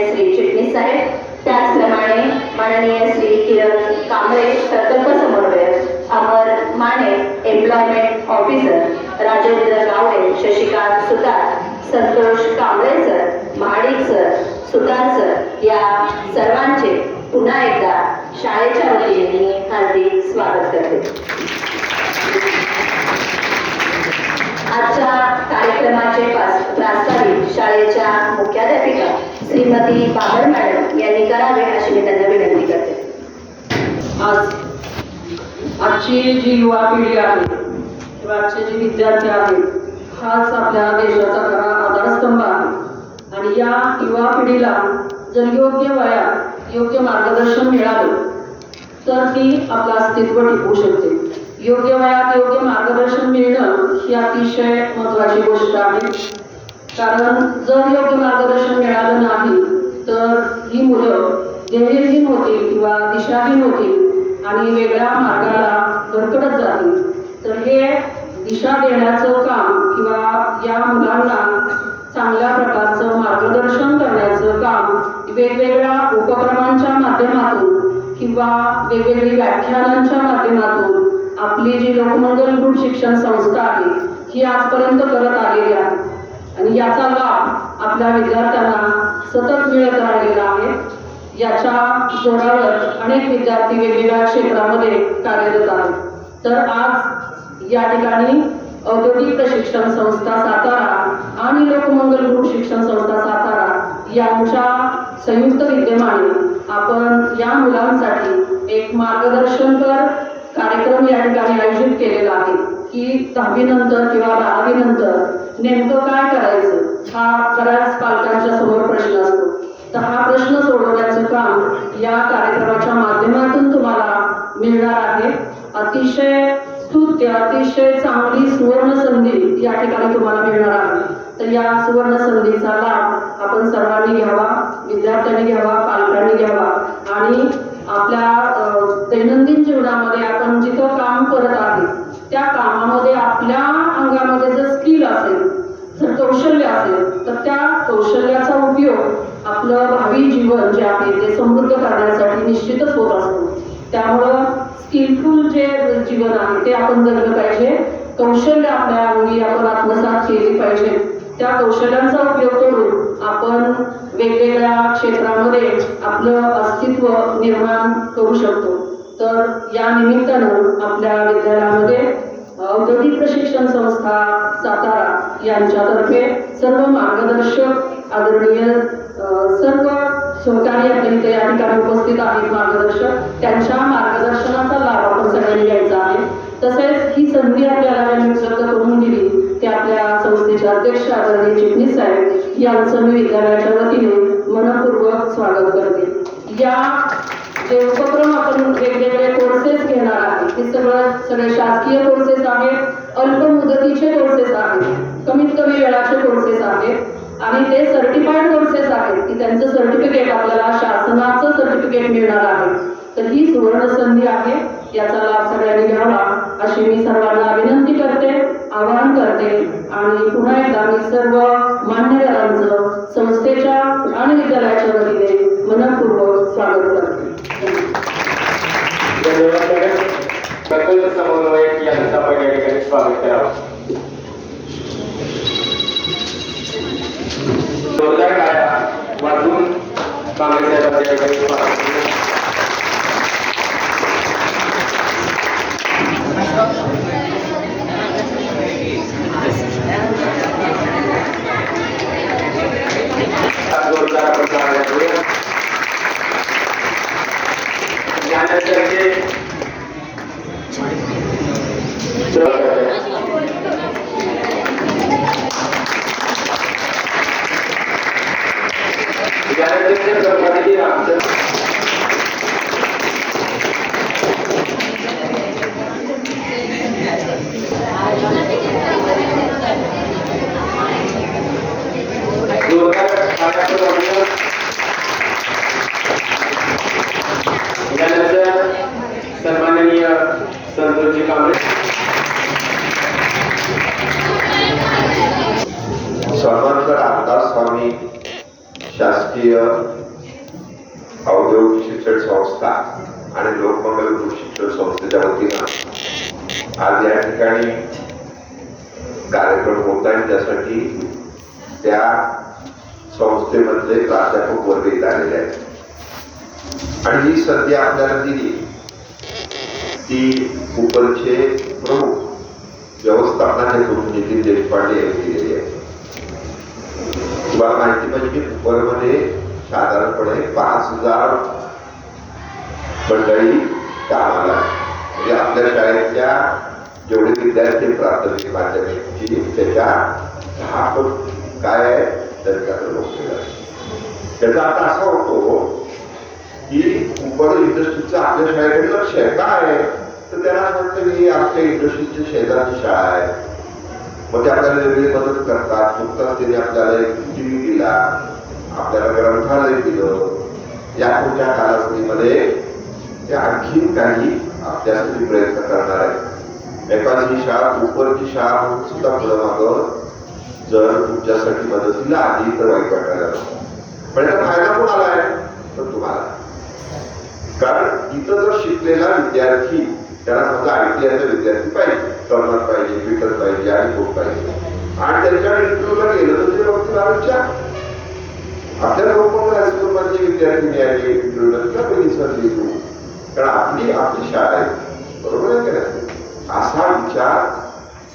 श्री चिटणीस साहेब, त्याचप्रमाणे माननीय श्री किरण कांबळे प्रकल्प समन्वयक, अमर माने एम्प्लॉयमेंट ऑफिसर, राजेंद्र गावडे, शशिकांत सुतार, संतोष कांबळे सर, महाडिक सर, सुतार सर या सर्वांचे पुन्हा एकदा शाळेच्या वतीने हार्दिक स्वागत करते. आजच्या कार्यक्रमाचे प्रास्ताविक शाळेच्या मुख्याध्यापिका श्रीमती बाबर मॅडम यांनी करावे अशी मी त्यांना विनंती करते. आजची जी युवा पिढी आहे किंवा आजचे जे विद्यार्थी आहेत, हाच आपल्या देशाचा खरा आधारस्तंभ आहे. आणि या युवा पिढीला जर योग्य वयात योग्य मार्गदर्शन मिळालं तर ती आपलं अस्तित्व टिकवू शकते. योग्य वयात योग्य मार्गदर्शन मिळणं ही अतिशय महत्त्वाची गोष्ट आहे. कारण जर योग्य मार्गदर्शन मिळालं नाही तर ही मुलं ध्येयहीन होतील किंवा दिशाहीन होतील आणि वेगळ्या मार्गाला भरकटत जातील. तर हे दिशा देण्याचं काम किंवा या मुलांना चांगल्या प्रकारचं मार्गदर्शन करण्याचं काम वेगवेगळ्या उपक्रमांच्या माध्यमातून किंवा वेगवेगळी व्याख्यानांच्या माध्यमातून आपली जी लोकमंगल ग्रुप शिक्षण संस्था आहे ही आजपर्यंत करत आलेली आहे. आणि याचा लाभ आपल्या विद्यार्थ्यांना सतत मिळत राहिलेला आहे. याच्या जोरावर अनेक विद्यार्थी वेगवेगळ्या क्षेत्रामध्ये कार्यरत आहेत. तर आज या ठिकाणी औद्योगिक प्रशिक्षण संस्था सातारा आणि लोकमंगल ग्रुप शिक्षण संस्था सातारा यांच्या संयुक्त विद्यमाने आपण या मुलांसाठी एक मार्गदर्शनपर कार्यक्रम या ठिकाणी आयोजित केलेला आहे की 10वी नंतर किंवा 12वी नंतर नेमकं काय करायचं हा बऱ्याच पालकांच्या समोर प्रश्न असतो. तर हा प्रश्न सोडवण्याचं काम या कार्यक्रमाच्या माध्यमातून तुम्हाला मिळणार आहे. अतिशय स्तुत्य, अतिशय चांगली सुवर्ण संधी या ठिकाणी तुम्हाला मिळणार आहे. तर या सुवर्ण संधीचा लाभ आपण सर्वांनी घ्यावा, विद्यार्थ्यांनी घ्यावा, पालकांनी घ्यावा. आणि आपल्या दैनंदिन जीवनामध्ये आपण जिथं काम करत आहे त्या कामामध्ये आपल्या अंगामध्ये जर स्किल असेल, जर कौशल्य असेल तर त्या कौशल्याचा उपयोग आपलं भावी जीवन जे आहे ते समृद्ध करण्यासाठी निश्चितच होत असतो. त्यामुळं स्किलफुल जे जीवन आहे ते आपण जगलं पाहिजे. कौशल्य आपल्या अंगी आपण आत्मसात केली पाहिजे. त्या कौशल्यांचा उपयोग करून आपण वेगवेगळ्या क्षेत्रामध्ये आपलं अस्तित्व निर्माण करू शकतो. तर या निमित्तानं आपल्या विद्यालयामध्ये औद्योगिक प्रशिक्षण संस्था सातारा यांच्यातर्फे सर्व मार्गदर्शक आदरणीय सर्व सहकारी आपल्या या ठिकाणी उपस्थित आहेत मार्गदर्शक, त्यांच्या मार्गदर्शनाचा लाभ आपण सगळ्यांनी घ्यायचा आहे. तसेच ही संधी आपल्याला उपलब्ध करून दिली ते आपल्या संस्थेचे अध्यक्ष आदरणीय चिटणीस साहेब यांचं मी विद्यालयाच्या वतीने मनपूर्वक स्वागत करते. या जे उपक्रम आपण वेगवेगळे कोर्सेस घेणार आहे ते सगळे शासकीय कोर्सेस आहेत, अल्प मुदतीचे कोर्सेस आहेत, कमीत कमी वेळाचे कोर्सेस आहेत आणि ते सर्टिफाईड कोर्सेस आहेत की त्यांचं सर्टिफिकेट आपल्याला शासनाचं सर्टिफिकेट मिळणार आहे. तर ही सुवर्ण संधी आहे, याचा लाभ सगळ्यांनी घ्यावा अशी मी सर्वांना विनंती करते, आवाहन करते. आणि पुन्हा एकदा मी सर्व मान्यवरांचं संस्थेच्या आणि विद्यालयाच्या वतीने मनपूर्वक स्वागत करते. प्रकल्प समन्वयक यांचा आपण या ठिकाणी स्वागत करावं. जोरदार टाळ्या वाजवून काँग्रेस साहेबांच्या या ठिकाणी स्वागत जोरदार आपण टाळ्या करूया. त्यानंतर सन्माननीय संतोषजी कांबळे स्वागत आमदार स्वामी शासकीय औद्योगिक शिक्षण संस्था आणि लोकमंगल गृह शिक्षण संस्थेच्या वतीनं आज या ठिकाणी कार्यक्रम होत आहे. त्यासाठी त्या संस्थेमधले प्राध्यापक वर्ग इथे आलेले आहेत आणि ही संधी आपल्याला दिली ती उपरचे प्रमुख व्यवस्थापनाचे नितीन देशपांडे यांनी दिलेली आहे. तुम्हाला माहिती पाहिजे की उपरमध्ये साधारणपणे 5,000 मंडळी कामाला म्हणजे आपल्या शाळेतल्या जेवढे विद्यार्थी प्राथमिक माध्यमिकची त्याच्या 10 पट काय आहे त्यांच्याकडे नोकरी आहे. त्याचा अर्थ असा होतो की उपर इंडस्ट्रीचं आपल्या शाळेकडे लक्ष आहे. काय तर त्यांना असं वाटतं की आमच्या इंडस्ट्रीची शेजारची शाळा आहे, मग ते आपल्याला वेगळी मदत करतात. नुकताच त्यांनी आपल्याला एक टीव्ही दिला, आपल्याला ग्रंथालय दिलं. या पुढच्या कालावधीमध्ये ते आणखी काही आपल्यासाठी प्रयत्न करणार आहे. एखादी शाळा उपरची शाळा म्हणून सुद्धा पुढं मागं जर तुमच्यासाठी मदतीला आली तर वाईट वाटायला पण याचा फायदा कोणाला आहे तर तुम्हाला. कारण इथं जर शिकलेला विद्यार्थी त्याला समजा ITIचा विद्यार्थी पाहिजे, कर्नल पाहिजे, पीटर पाहिजे आणि कोण पाहिजे आणि त्यांच्याकडे इंटरव्ह्यूला गेलं तर ते बघतील आमच्या आपल्या लोकमंगल हायस्कूल मधले विद्यार्थी मिळाले इंटरव्ह्यूला तुला पहिली संधी देऊ कारण आपली शाळा आहे. बरोबर आहे का? असा विचार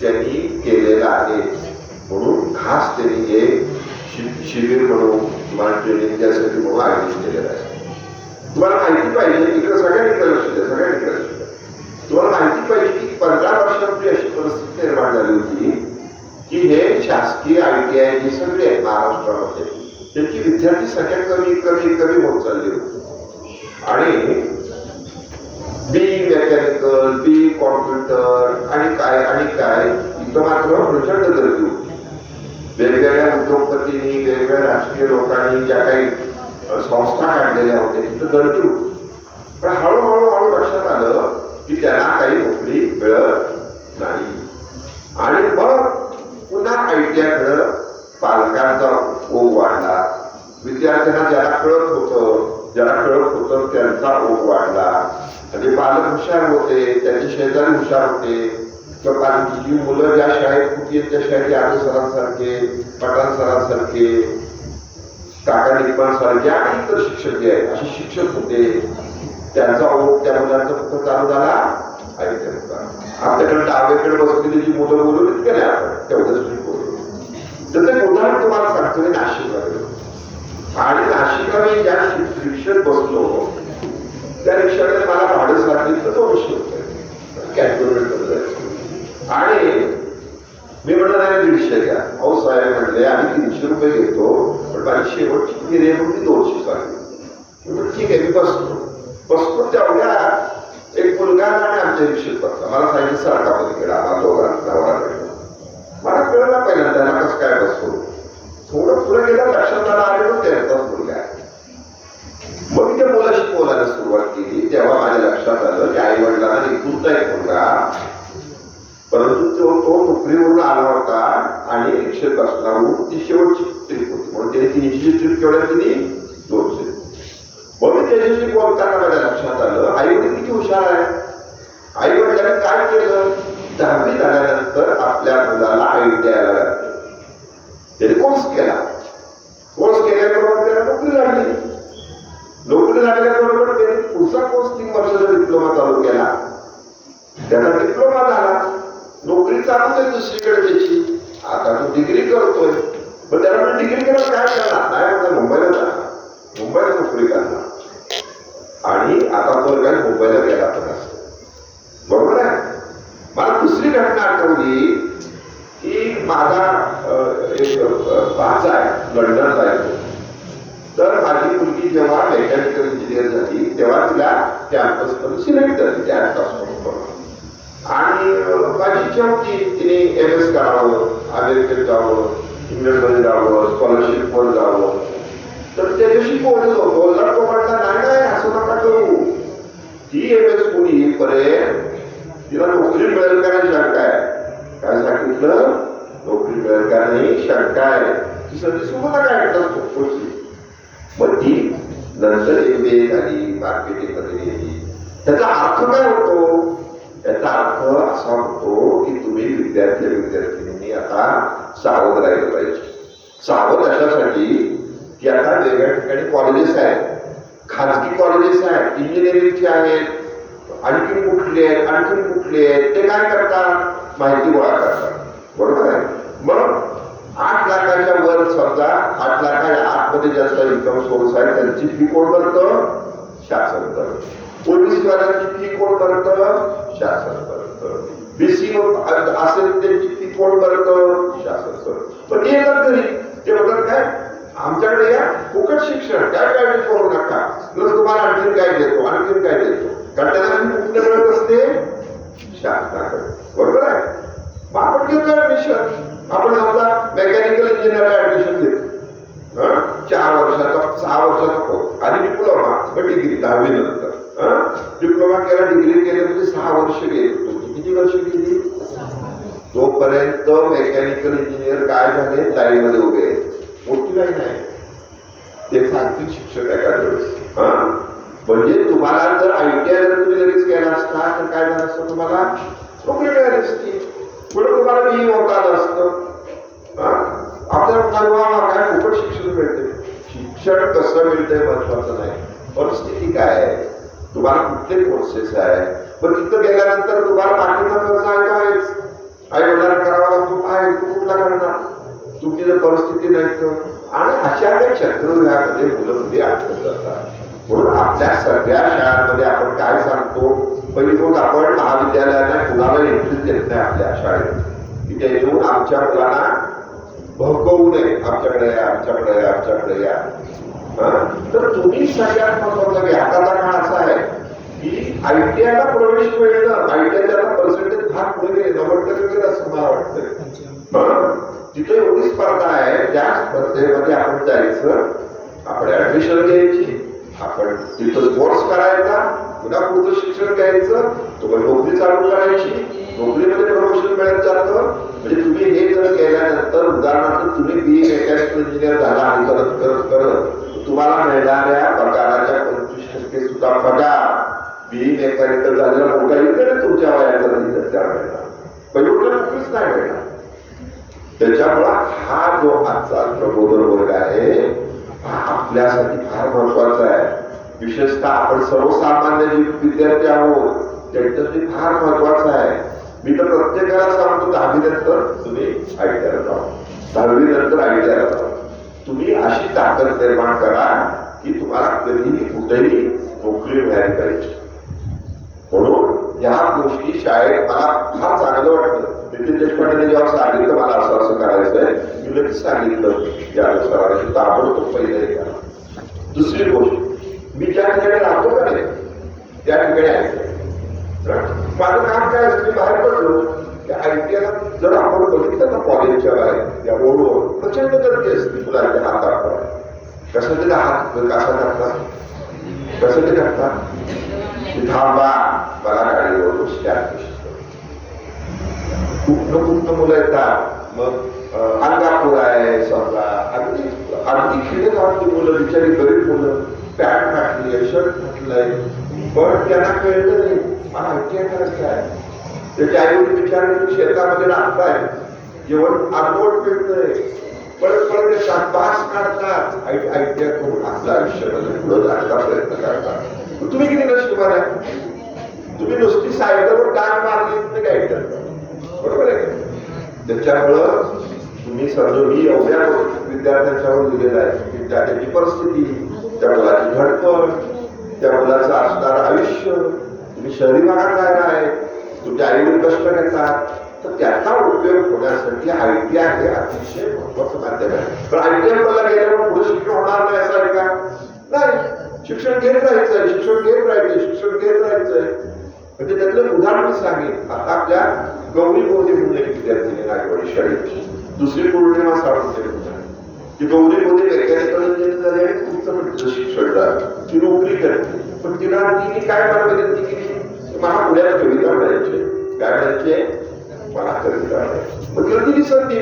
त्यांनी केलेला आहे. म्हणून खास त्यांनी हे शिबिर म्हणून तुम्हाला ट्रेनिंग द्यासाठी म्हणून आयोजित केलेलं आहे. तुम्हाला माहिती पाहिजे इकडे सगळ्यांकडे लक्ष द्या, सगळ्यांकडे लक्ष द्या. तुम्हाला माहिती पाहिजे की 15 वर्षापूर्वी अशी परिस्थिती निर्माण झाली होती की हे शासकीय ITI जे सगळे आहेत महाराष्ट्रामध्ये त्यांची विद्यार्थी संख्या कमी कमी कमी होत चालली होती आणि बी मेकॅनिकल, बी कॉम्प्युटर आणि काय इथं मात्र प्रचंड गर्दी होती. वेगवेगळ्या उद्योगपतींनी वेगवेगळ्या राजकीय लोकांनी ज्या काही संस्था काढलेल्या होत्या तिथं गर्दी होती. पण हळूहळू लक्षात आलं की त्यांना काही नोकरी मिळत नाही आणि मग पुन्हा ITI कडे पालकांचा ओघ वाढला. विद्यार्थ्यांना ज्याला कळत होतं त्यांचा ओघ वाढला. म्हणजे पालक हुशार होते, त्यांचे शेजारी हुशार होते. जी मुलं ज्या शाळेत होती त्या शाळेतले आदू सरांसारखे, पठाण सरांसारखे, काका निकमांसारखे आणि इतर शिक्षक जे आहेत असे शिक्षक होते. त्यांचा ओघ त्या मुलांचा फक्त चालू झाला ITI होता. आपल्याकडे डावेकडे बसलेली जी मुलं बोलवली की नाही आपण तेवढंच बोललो. त्याचं एक उदाहरण तुम्हाला सांगतो मी नाशिकला गेलो आणि नाशिकला मी ज्या रिक्षेत बसलो त्या रिक्षाने मला भाडं सांगितलं 200 रुपये कॅल्क्युलेटर आणि मी म्हणलं नाही 150 घ्या. अहो साहेब म्हणले आम्ही 300 रुपये घेतो पण माझी शेवटची किती म्हणून 200 सांगितली. म्हणून ठीक आहे मी बसतो तेवढ्या एक मुलगा आणि आमच्या रिक्षेत बसला. मला सांगितलं सरकारमध्ये गेला आम्हाला दोघांना मला कळलं पहिल्यांदा त्यांना कसं काय बसतो. थोडं पुढे गेलं लक्षात आलं अरे पण त्यांचाच मुलगा आहे. मग मी त्या मुलाशी बोलायला सुरुवात केली तेव्हा माझ्या लक्षात आलं की आई वडिलांना एकुलता एक मुलगा परंतु तो नोकरीवरून आला होता आणि रिक्षेत बसला म्हणून ती शेवटची ट्रिप होती म्हणून त्याने 300ची ट्रिप केवढ्या तिने 200. मग मी त्याच्याशी बोलताना माझ्या लक्षात आलं आई वडील किती हुशार आहे. आई वडिलांनी काय केलं 10वी झाल्यानंतर आपल्या मुलाला ITIला घातलं. त्याने कोर्स केल्याबरोबर त्याला नोकरी लागली. नोकरी लागल्याबरोबर त्यांनी पुढचा कोर्स 3 वर्षाचा डिप्लोमा चालू केला. त्याचा डिप्लोमा झाला. नोकरी चालूच आहे दुसरीकडे त्याची. आता तो डिग्री करतोय. पण त्याला पण डिग्री केलं काय करणार नाही म्हणजे मुंबईला जाणार, मुंबईला नोकरी करणार आणि आता तो काही मुंबईला गेला पण असतो. बरोबर आहे. मला दुसरी घटना आठवली की माझा एक भाचा आहे लंडनला येतो. तर माझी मुलगी जेव्हा मेकॅनिकल इंजिनियर झाली तेव्हा तिला कॅम्पस मध्ये सिलेक्ट झाली त्या आणि माझी इच्छा होती तिने MS करावं, अमेरिकेत जावं, इंग्लंडमध्ये जावं, स्कॉलरशिप वर जावं. तर त्याच्याशी बोललो तो म्हटला नाही असं नका करू. ती MS पुढे येईपर्यंत तिला नोकरी मिळेल का नाही शंका आहे. काय सांगितलं नोकरी मिळेल का नाही शंका आहे. ती संधी सुद्धा काय पुढची. मग ती नंतर MBA झाली, मार्केटिंग मध्ये गेली. त्याचा अर्थ काय होतो? याचा अर्थ असा होतो की तुम्ही विद्यार्थ्यांनी आता सावध राहिलं पाहिजे. सावध अशासाठी की आता वेगळ्या ठिकाणी कॉलेजेस आहेत, खाजगी कॉलेजेस आहेत, इंजिनिअरिंगचे आहेत, आणखीन कुठले आहेत, ते काय करतात? माहिती गोळा करतात. बरोबर आहे. मग 8 लाखाच्या वर समजा 8 लाखाच्या आतमध्ये ज्यांचा इन्कम सोर्स आहे त्यांची फी कोण करतं? शासन करतं. ओबीसी वाल्यांची फी कोण करतं? शासन करतं. BC असेल त्यांची फी कोण करतं? शासन करतं. पण ते येतात घरी, ते म्हणतात काय? आमच्याकडे या, फुकट शिक्षण, काय काळजी करू नका, प्लस तुम्हाला आणखीन काय देतो. कारण त्यांना फी कुठे मिळत असते? शासनाकडे. बरोबर आहे. मग आपण घेतो ऍडमिशन. आपण समजा मेकॅनिकल इंजिनिअरला ऍडमिशन घेतो 4 वर्षाचा 6 वर्षाचा कोर्स आणि डिप्लोमा डिग्री 10वी नंतर. डिप्लोमा केला, डिग्री केली म्हणजे 6 वर्ष गेली. किती वर्ष गेली? तोपर्यंत मेकॅनिकल इंजिनियर काय झाले? लाईन मध्ये उभे आहेत. मोठी लाईन आहे, ते सांगतील शिक्षक एखाद्या वेळेस. म्हणजे तुम्हाला जर ITI जर तुम्ही लगेच केला असता तर काय झालं असतं? तुम्हाला नोकरी मिळाली असती. पुढे तुम्हाला BE होता आलं असतं. आपल्याला काय फुकट शिक्षण मिळते. शिक्षण कसं मिळतंय महत्वाचं नाही, परिस्थिती काय आहे, तुम्हाला कुठले कोर्सेस आहे. पण तिथं गेल्यानंतर तुम्हाला पाठीचा खर्च आहे, आई वडिलांना करावा लागतो. काय तू कुठला करणार? तुमची जर परिस्थिती नाही तर. आणि अशा काही चक्रव्यूहामध्ये मुलं मुली अडकत जातात. म्हणून आपल्या सगळ्या शाळांमध्ये आपण काय सांगतो? पहिली गोष्ट, आपण महाविद्यालयाला कुणाला एंट्री देत नाही आपल्या शाळेत, की ते येऊन आमच्या मुलांना भडकवू नये. आमच्याकडे या. तर तुम्ही सगळ्यात महत्वाचं घ्या. आताचा काळ असा आहे की ITI ला प्रवेश मिळणं, ITI ला पर्सेंटेज फार पुढे गेले, 90% वगैरे असं मला वाटतं. तिथे एवढी स्पर्धा आहे, त्या स्पर्धेमध्ये आपण जायचं, आपण ऍडमिशन घ्यायची, आपण तिथं कोर्स करायचा, पुन्हा पुढचं शिक्षण घ्यायचं, तुम्हाला नोकरी चालू करायची, नोकरीमध्ये प्रमोशन मिळत जातं. म्हणजे तुम्ही हे जर केल्यानंतर उदाहरणार्थ तुम्ही BE मेकॅनिकल इंजिनियर झाला आणि करत तुम्हाला मिळणाऱ्या पगाराच्या 25% सुद्धा पगार BE मेकॅनिकल झालेला मोठा इकडे तुमच्या वयाचा मिळणार, पहिली नोकरीच नाही मिळणार. त्याच्यामुळे हा जो आजचा प्रबोधन वर्ग आहे हा आपल्यासाठी फार महत्वाचा आहे. विशेषतः आपण सर्वसामान्य जे विद्यार्थी आहोत त्यांच्यासाठी फार महत्वाचं आहे. मी तर प्रत्येकाला सांगतो 10वी नंतर तुम्ही ITI ला जावा, 10वी नंतर ITI ला जावा. तुम्ही अशी ताकद निर्माण करा की तुम्हाला कधीही कुठेही नोकरी मिळाली पाहिजे. म्हणून या गोष्टी शाळेत मला फार चांगलं वाटतं. नितीन देशपांडेने जेव्हा सांगितलं मला असं करायचंय, मी लगेच सांगितलं त्यानुसार ताबडतोब पहिले करा. दुसरी गोष्ट, मी ज्या ठिकाणी राहतो का नाही त्या ठिकाणी आहे माझं काम काय असतं. मी बाहेर पडलो त्या ITI ला जर आपण बघितलं ना कॉलेजच्या बाहेर त्या रोडवर प्रचंड गर्दी असते मुलांच्या हातात. कशाचे हात कसा टाकतात, कशाचे टाकतात, थांबा मला गाडीवर कुठं मुलं येतात. मग अंगापूर आहे समजा, अगदी खेडेगावातली मुलं, बिचारी गरीब मुलं, पॅन्ट टाकली, शर्ट घातलंय, पण त्यांना कळलं नाही मला ITI करायचं आहे. त्याच्या आईवडील बिचारे शेतामध्ये राहताय, जेवण अर्धवट मिळतंय, परत येतात, पास काढतात, ITI करून आपल्या आयुष्यामध्ये पुढे जायचा प्रयत्न करतात. तुम्ही किती नशिबान आहे. तुम्ही नुसती सायकलवर टाक मारली काय करता. बरोबर आहे. त्याच्यामुळं तुम्ही समजा मी एवढ्या विद्यार्थ्यांच्यावर लिहिलेलं आहे की त्याची परिस्थिती, त्या मुलाची धडपड, त्या मुलाचं असणारं आयुष्य, तुम्ही शहरी भागात राहिला आहे, तुमचे आईवडील कष्ट घेतात, तर त्याचा उपयोग होण्यासाठी ITI हे अतिशय महत्वाचं माध्यम आहे. पण ITI ला गेल्यावर पुढे शिक्षण होणार नाही असं आहे का? नाही, शिक्षण घेत राहायचंय. म्हणजे त्यातलं उदाहरण मी सांगेन. आता आपल्या गौरी मोदी म्हणून एक विद्यार्थी नागवाडी शाळेची दुसरी पौर्णिमा साळून की गौरी मोदी मेकॅनिकल इंजिनियर झाली आणि तुमचं म्हटलं शिक्षण झालं, ती नोकरी करते. पण तिने काय मला विनंती केली, मला पुण्याला कविता म्हणायचे, काय म्हणायचे, मला कविता म्हणायची. मग तिला दिली संधी.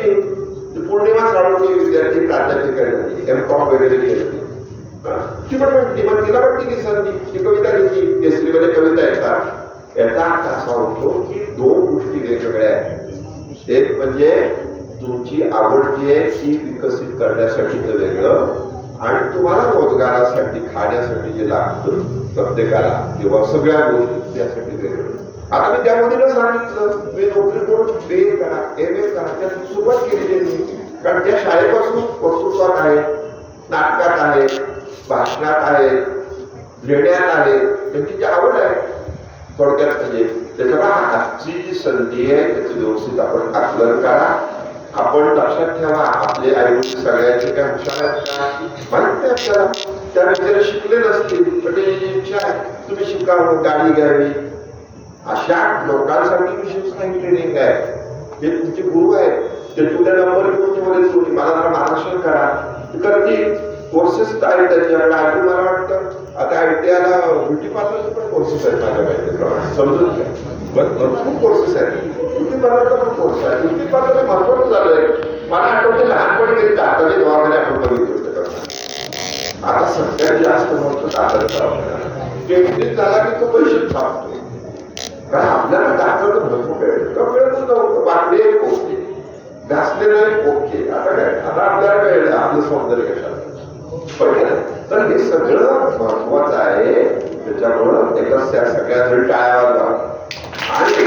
पौर्णिमा साळून विद्यार्थी प्राध्यापिका झाली, M.Com वगैरे केली. ती पण म्हटली, मग तिला म्हटली की संधी ती कविता लिहिली, केसरीमध्ये कविता येतात. याचा अर्थ असा होतो की दोन गोष्टी वेगवेगळ्या आहेत. एक म्हणजे तुमची आवड जी आहे ती विकसित करण्यासाठीचं वेगळं, आणि तुम्हाला रोजगारासाठी खाण्यासाठी जे लागतं प्रत्येकाला किंवा सगळ्या गोष्टी त्यासाठी वेगळं. आता मी त्यामध्ये न सांगितलं मी नोकरी करून BA करा, MA करा, त्याची सुरुवात केली त्यांनी. कारण त्या शाळेपासून वक्तृत्वात आहे, नाटकात आहे, भाषणात आहे, लिहिण्यात आहे, त्यांची जी आवड आहे थोडक्यात म्हणजे. त्याच्यामुळे आजची जी संधी आहे त्याची व्यवस्थित आपण आकलन करा. आपण लक्षात ठेवा, आपले आईवडील सगळ्यांचे काय हुशार आहेत का माहित नाही आपल्याला. त्या व्यक्तीला शिकले नसतील पण त्याची इच्छा आहे तुम्ही शिकावं, गाडी घ्यावी. अशा लोकांसाठी विशेष काही ट्रेनिंग आहे. हे तुमचे गुरु आहेत, ते तुझ्या नंबर घेऊन तुम्हाला तुम्ही मला जरा मार्गदर्शन करा. करतील कोर्सेस आहेत त्यांच्याकडे. आधी मला वाटतं आता ITIला ब्युटी पार्लरचे पण कोर्सेस आहेत माझ्या माहितीप्रमाणे, समजून घ्या. भरपूर कोर्सेस आहेत. ब्युटी पार्लरचा पण कोर्स आहे. ब्युटी पार्लर महत्वाचं झालंय. मला आठवते लहानपणी गेली दाताचे दवाखाने आपण बघितले होते. आता सगळ्यात जास्त महत्व दाताचा दवाखाना. पेंटिंग झाला की तो पैसे छापतो. कारण आपल्याला दाताचं महत्व कळेल तो कळतच नव्हतं. वाकडे एक पोके, घासलेलं एक पोके. आता काय, आता आपल्याला कळलं आपलं सौंदर्य कशाला. तर हे सगळं महत्वाचं आहे. त्याच्यामुळं एकच त्या सगळ्या जरी टाळ्या वाजवा आणि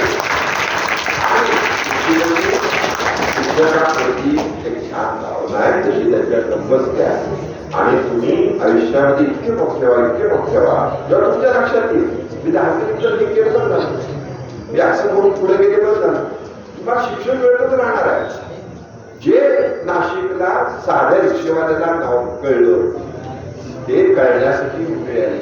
शिक्षकाप्रती एक छान भावना आहे तशी त्याच्यात बसत्या. आणि तुम्ही आयुष्यामध्ये इतके मोठे व्हा, इतके मोठे व्हा, जर तुमच्या लक्षात येईल मी 10वी हे केलं पण झालं, मी असं म्हणून पुढे गेले पण झालं, तुम्हाला शिक्षण मिळतच राहणार आहे. जे नाशिकला साध्या रिक्षेवाल्याला नाव कळलं ते कळण्यासाठी मिळाली,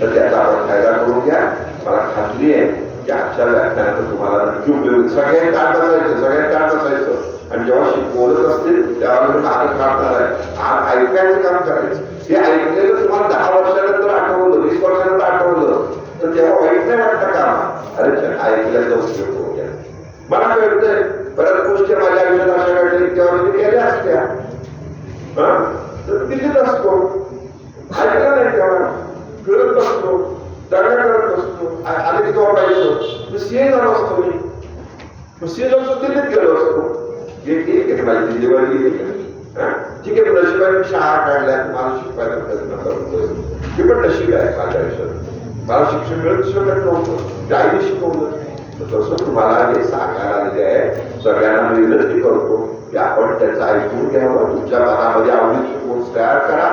तर त्याचा आपण फायदा करून घ्या. मला खात्री आहे की आजच्या व्याख्यानात तुम्हाला नक्की उपयोग. सगळ्यांनी काढ बसायचं, सगळ्यांनी काढ बसायचं आणि जेव्हा बोलत असतील त्यावेळेला मागे काढणार आहे. आज ऐकायचं काम करायचं. हे ऐकलेलं तुम्हाला 10 वर्षानंतर आठवलं, 20 वर्षानंतर आठवलं तर तेव्हा वाईट नाही वाटतं का? अरे ऐकल्याचा उपयोग करून घ्या. मला कळतंय बऱ्याच गोष्टी माझ्या आयुष्यात अशा घडल्या तेव्हा मी केल्या असत्या, तर दिल्लीत असतो, ऐकलं नाही तेव्हा, फिरत बसतो, दंगा करत बसतो, आले की तेव्हा पाहिजे सीए झालो असतो. मी सीए झालो दिल्लीत गेलो असतो. ठीक आहे माझी दिल्लीवर गेली, ठीक आहे नशिबाने शाळा काढल्या, मला शिकवायचा प्रयत्न करतोय. मी पण नशीब आहे माझ्या आयुष्यात. मला शिक्षण मिळत शकत नव्हतं, आईने शिकवलं. तसं तुम्हाला हे सांगायला आलेले आहे. सगळ्यांना विनंती करतो की आपण त्याचं ऐकून घ्यावं, तुमच्या मनामध्ये आवडीचे कोर्स तयार करा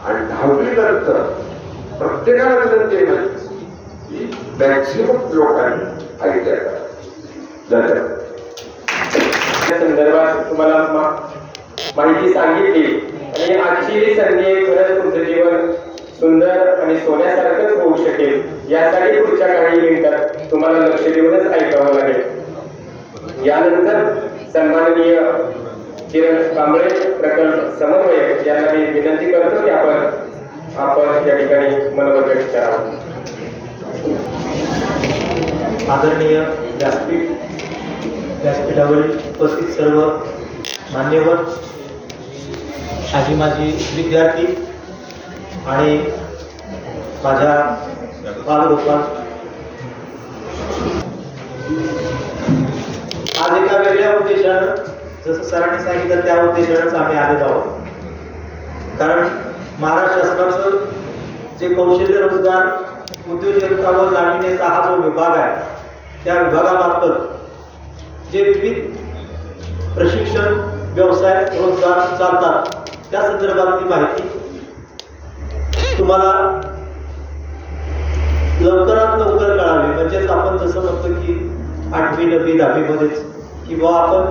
आणि 10वी नंतर प्रत्येकाला विनंती आहे की मॅक्सिमम लोकांनी ऐकल्या करा. धन्यवाद. संदर्भात तुम्हाला माहिती सांगितली आणि आजची संधी खरंच तुमचं जीवन सुंदर आणि सोन्यासारखंच होऊ शकेल यासाठी पुढच्या काही मिनिटात तुम्हाला लक्ष देऊनच ऐकावं लागेल. यानंतर सन्माननीय किरण कांबळे प्रकल्प समन्वयक यांना मी विनंती करतो की आपण या ठिकाणी मनोगत व्यक्त करावं. आदरणीय व्यासपीठावरील उपस्थित सर्व मान्यवर, आजी माझी विद्यार्थी आणि माझ्या बालगोपाल, आज एका वेगळ्या उद्देशानं, जसं सरांनी सांगितलं त्या उद्देशानंच आम्ही आलेलो आहोत. कारण महाराष्ट्र शासनाचं जे कौशल्य रोजगार उद्योजकता व नाविन्यता हा जो विभाग आहे त्या विभागामार्फत जे विविध प्रशिक्षण, व्यवसाय, रोजगार चालतात त्या संदर्भातली माहिती तुम्हाला लवकरात लवकर कळावी. म्हणजेच आपण जसं म्हणतो की 8वी 9वी 10वी मध्येच किंवा आपण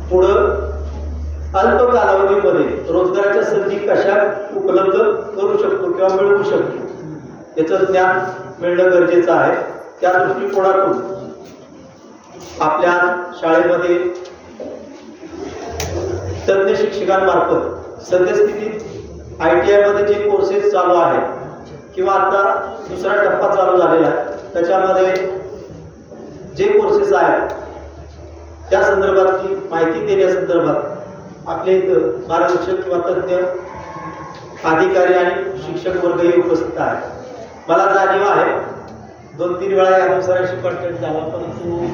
पुढं अल्प कालावधीमध्ये रोजगाराच्या संधी कशा उपलब्ध करू शकतो किंवा मिळवू शकतो याचं ज्ञान मिळणं गरजेचं आहे. त्या दृष्टिकोनातून आपल्या शाळेमध्ये तज्ञ शिक्षकांमार्फत सद्यस्थितीत ITI मध्ये जे कोर्सेस चालू आहेत किंवा आता दुसरा टप्पा चालू झालेला आहे त्याच्यामध्ये जे कोर्सेस आहेत त्या संदर्भातली माहिती देण्यासंदर्भात आपले मार्गदर्शक किंवा तज्ञ अधिकारी आणि शिक्षक वर्गही उपस्थित आहे. मला जाणीव आहे 2-3 वेळा या सरांशी कॉन्टॅक्ट झाला, परंतु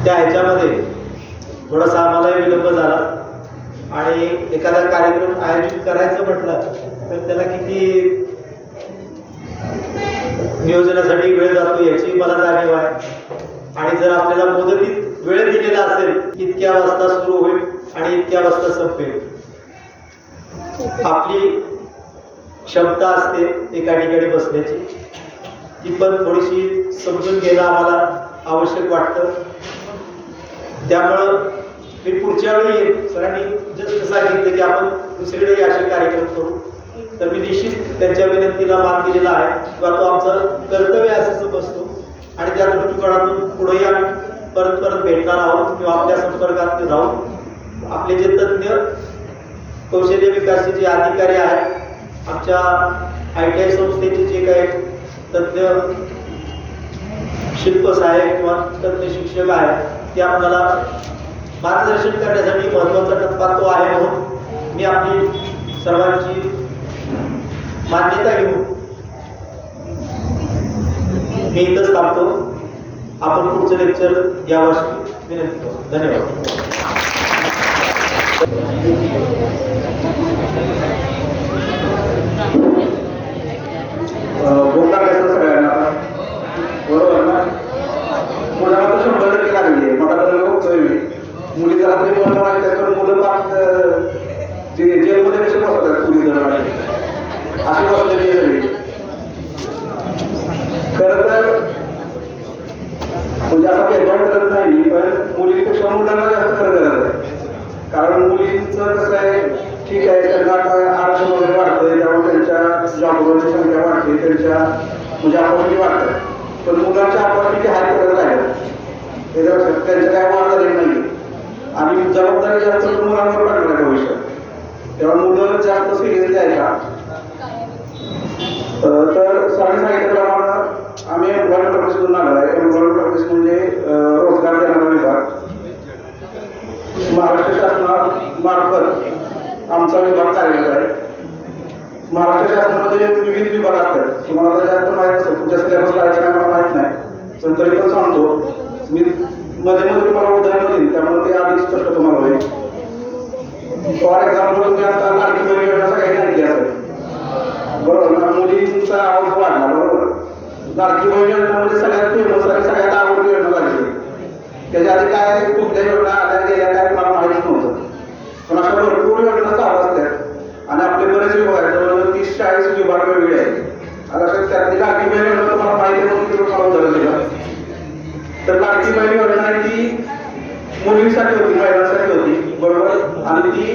त्या ह्याच्यामध्ये थोडासा आम्हालाही विलंब झाला आणि एखादा कार्यक्रम आयोजित करायचं म्हटलं तर त्याला किती नियोजनासाठी वेळ जातो याची मला जाणीव आहे. आणि जर आपल्याला मुदतीत वेळ दिलेला असेल इतक्या वाजता सुरू होईल आणि इतक्या वाजता संपेल, आपली क्षमता असते एका ठिकाणी बसण्याची, ती पण थोडीशी समजून घेणं आम्हाला आवश्यक वाटतं. त्यामुळं मी पुढच्या वेळी येईल. सरांनी जस्ट सांगितलं की आपण दुसरीकडे असे कार्यक्रम करू, तर मी निश्चित त्यांच्या विनंतीला मान दिलेला आहे किंवा तो आमचं कर्तव्य असं बसतो आणि त्या दृष्टिकोनातून पुढेही आम्ही परत भेटणार आहोत किंवा आपल्या संपर्कात राहून आपले जे तज्ज्ञ कौशल्य विकासाचे जे अधिकारी आहेत, आमच्या ITI संस्थेचे जे काही तज्ज्ञ शिल्प साहेब किंवा तज्ज्ञ शिक्षक आहेत, ते आपल्याला मार्गदर्शन करण्यासाठी महत्त्वाचा टप्पा तो आहे. म्हणून मी आपली सर्वांची मान्यता घेऊन मी इथंच थांबतो. आपण पुढचं लेक्चर यावर्षी विनंती करतो. धन्यवाद. बोलता कसं सगळ्यांना बरोबर ना? मुलांना तर 100% लागली आहे. मला तर बघतोय मी मुली जरा तरी मुलं माहिती आहे, तर मुलं पाच जेलमध्ये कसे बसतात मुली जर अशी बसलेली आहे सगळी. खरं तर म्हणजे असा भेदभाव करत नाही मी, पण मुलींपेक्षा मुलांना जास्त खरं करत आहे. कारण मुलींचं कसं आहे, ठीक आहे त्यांना आरक्षण वगैरे वाढतंय, त्यामुळे त्यांच्या जॉबवरची संख्या वाढते, त्यांच्या म्हणजे अपॉर्च्युनिटी वाढतात. पण मुलांच्या अपॉर्च्युनिटी हाय करत राहिल्या, त्यांच्या काय वाढ झालेली नाही आणि जबाबदारी जास्त मुलांवर टाकणार आहे भविष्यात. तेव्हा मुलं जास्त सिरियसली आहे का तर सरांनी सांगितल्याप्रमाणे आम्ही एम्प्लॉयमेंट ऑफिसमधून आलो आहे. एम्प्लॉयमेंट ऑफिस म्हणजे रोजगार देणारा विभाग. महाराष्ट्र शासनामार्फत आमचा विभाग कार्यरत आहे. महाराष्ट्र शासनामध्ये विविध विभाग असतात. तुम्हाला तर जास्त माहीत असेल, तुमच्या सिलेबस काय मला माहीत नाही, पण तरी पण सांगतो मी. मध्ये तुम्हाला उदाहरण देईन, त्यामुळे ते अधिक स्पष्ट तुम्हाला होईल. फॉर एक्झाम्पल तुम्ही आता लाडकी बहीण योजना सगळ्यांनी ऐकली असेल बरोबर ना? मुलींचा आवाज वाढला बरोबर. लाडकी बहीण योजना म्हणजे सगळ्यात फेमस आणि सगळ्यात आवडती योजना झाली. त्याच्या आधी काय कुठल्या योजना आल्या गेल्या काय मला माहीत नव्हतं, पण अशा भरपूर योजना चालू असतात आणि आपले बरेच विभाग आहेत, जवळजवळ 30-40 विभाग वेगळे आहेत. आता त्यातली लाडकी बहीण योजना तुम्हाला माहिती आहे म्हणून तुम्हाला उदाहरण दिलं. तर लाडकी बहीण योजना आहे ती मुलींसाठी होती, महिलांसाठी होती बरोबर. आणि ती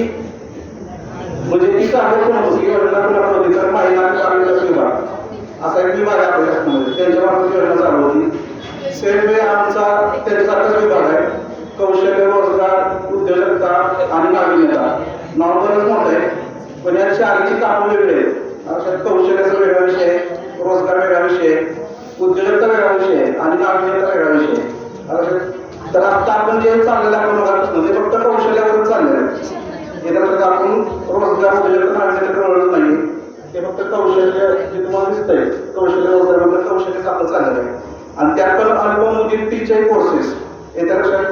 म्हणजे ती चालू पण होती योजना पण होती, तर महिला आणि बालविकास विभाग असा एक विभाग आहे आपल्या शासनामध्ये, त्यांच्या मार्फत योजना चालू होती. सेम वे आमचा त्यांच्यासारखाच विभाग आहे, कौशल्य रोजगार उद्योजकता आणि नाविन्यता. नाव बरंच मोठं आहे, पण या चारची कामं वेगळे आहेत. अशा कौशल्याचा वेगळा विषय, रोजगार वेगळा विषय, उद्योजकता वेगळा विषय आणि नाविन्यता वेगळा विषय. तर आता आपण जे चाललेलं आपण बघा ते फक्त कौशल्यावरच चाललेलं आहे. याच्यात आपण रोजगार उद्योजकता नाविन्यता मिळत नाही, ते फक्त कौशल्य जे तुम्हाला दिसतंय कौशल्य रोजगार कौशल्य चाललं चाललेलं आहे. आणि त्यात पण अल्पमुदतीचे कोर्सेस येत्या लक्षात.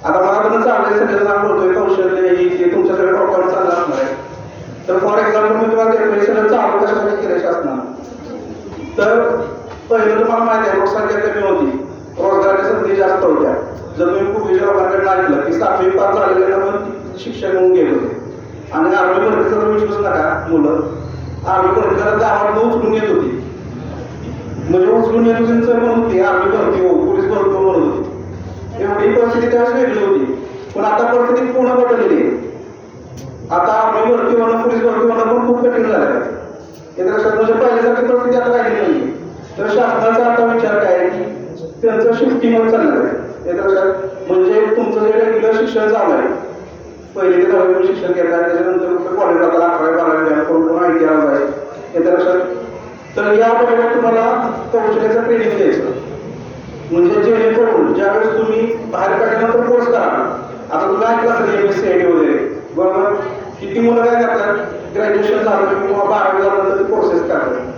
आता मला पण चाललंय सगळं नाव बोलतोय कौशल्य ही ते तुमच्या सगळं प्रॉपर चाललं असणार आहे. तर फॉर एक्झाम्पल मी तुम्हाला देतोय सगळं चालू कशासाठी केलं शासनानं. तर पहिलं तुम्हाला माहिती आहे लोकसंख्या कमी होती, रोजगाराच्या संधी जास्त होत्या. जर तुम्ही पूर्वीच्या लोकांकडे ऐकलं की 7वी पास झालेल्या पण शिक्षण होऊन गेले होते. आणि आर्मी भरतीचा तर विश्वास नका, मुलं आर्मी भरती करत गावात उचलून येत होती, म्हणजे उचलून येत होती सर म्हणून होती आर्मी भरती हो पोलीस भरती हो म्हणत होती. एवढी परिस्थिती त्यावेळेस वेगळी होती. पण आता परिस्थिती पूर्ण बदललेली आहे. आता आर्मी भरती होणं पोलीस भरती होणं पण खूप कठीण झालं आहे. याच्या लक्षात म्हणजे पहिल्यासारखी परिस्थिती आता राहिली नाही. तर शासनाचा आता विचार काय आहे की त्यांचं शिफ्टिंगवर चालणार आहे. याच्या लक्षात म्हणजे तुमचं जे रेग्युलर शिक्षण चालू आहे, पहिले ते 10वी शिक्षण घेत आहे, त्याच्यानंतर कॉलेज जातात 11वी-12वी घ्या, कोण ITI आहे. याच्या लक्षात तर या परिवारात तुम्हाला कौशल्याचं ट्रेनिंग द्यायचं, म्हणजे जेणेकरून ज्यावेळेस तुम्ही बाहेर काढल्यानंतर कोर्स करा. आता तुम्ही ऐकला असेल MSc वगैरे बरोबर. किती मुलं काय करतात ग्रॅज्युएशन झालं किंवा 12वी झालं ती प्रोसेस करतात.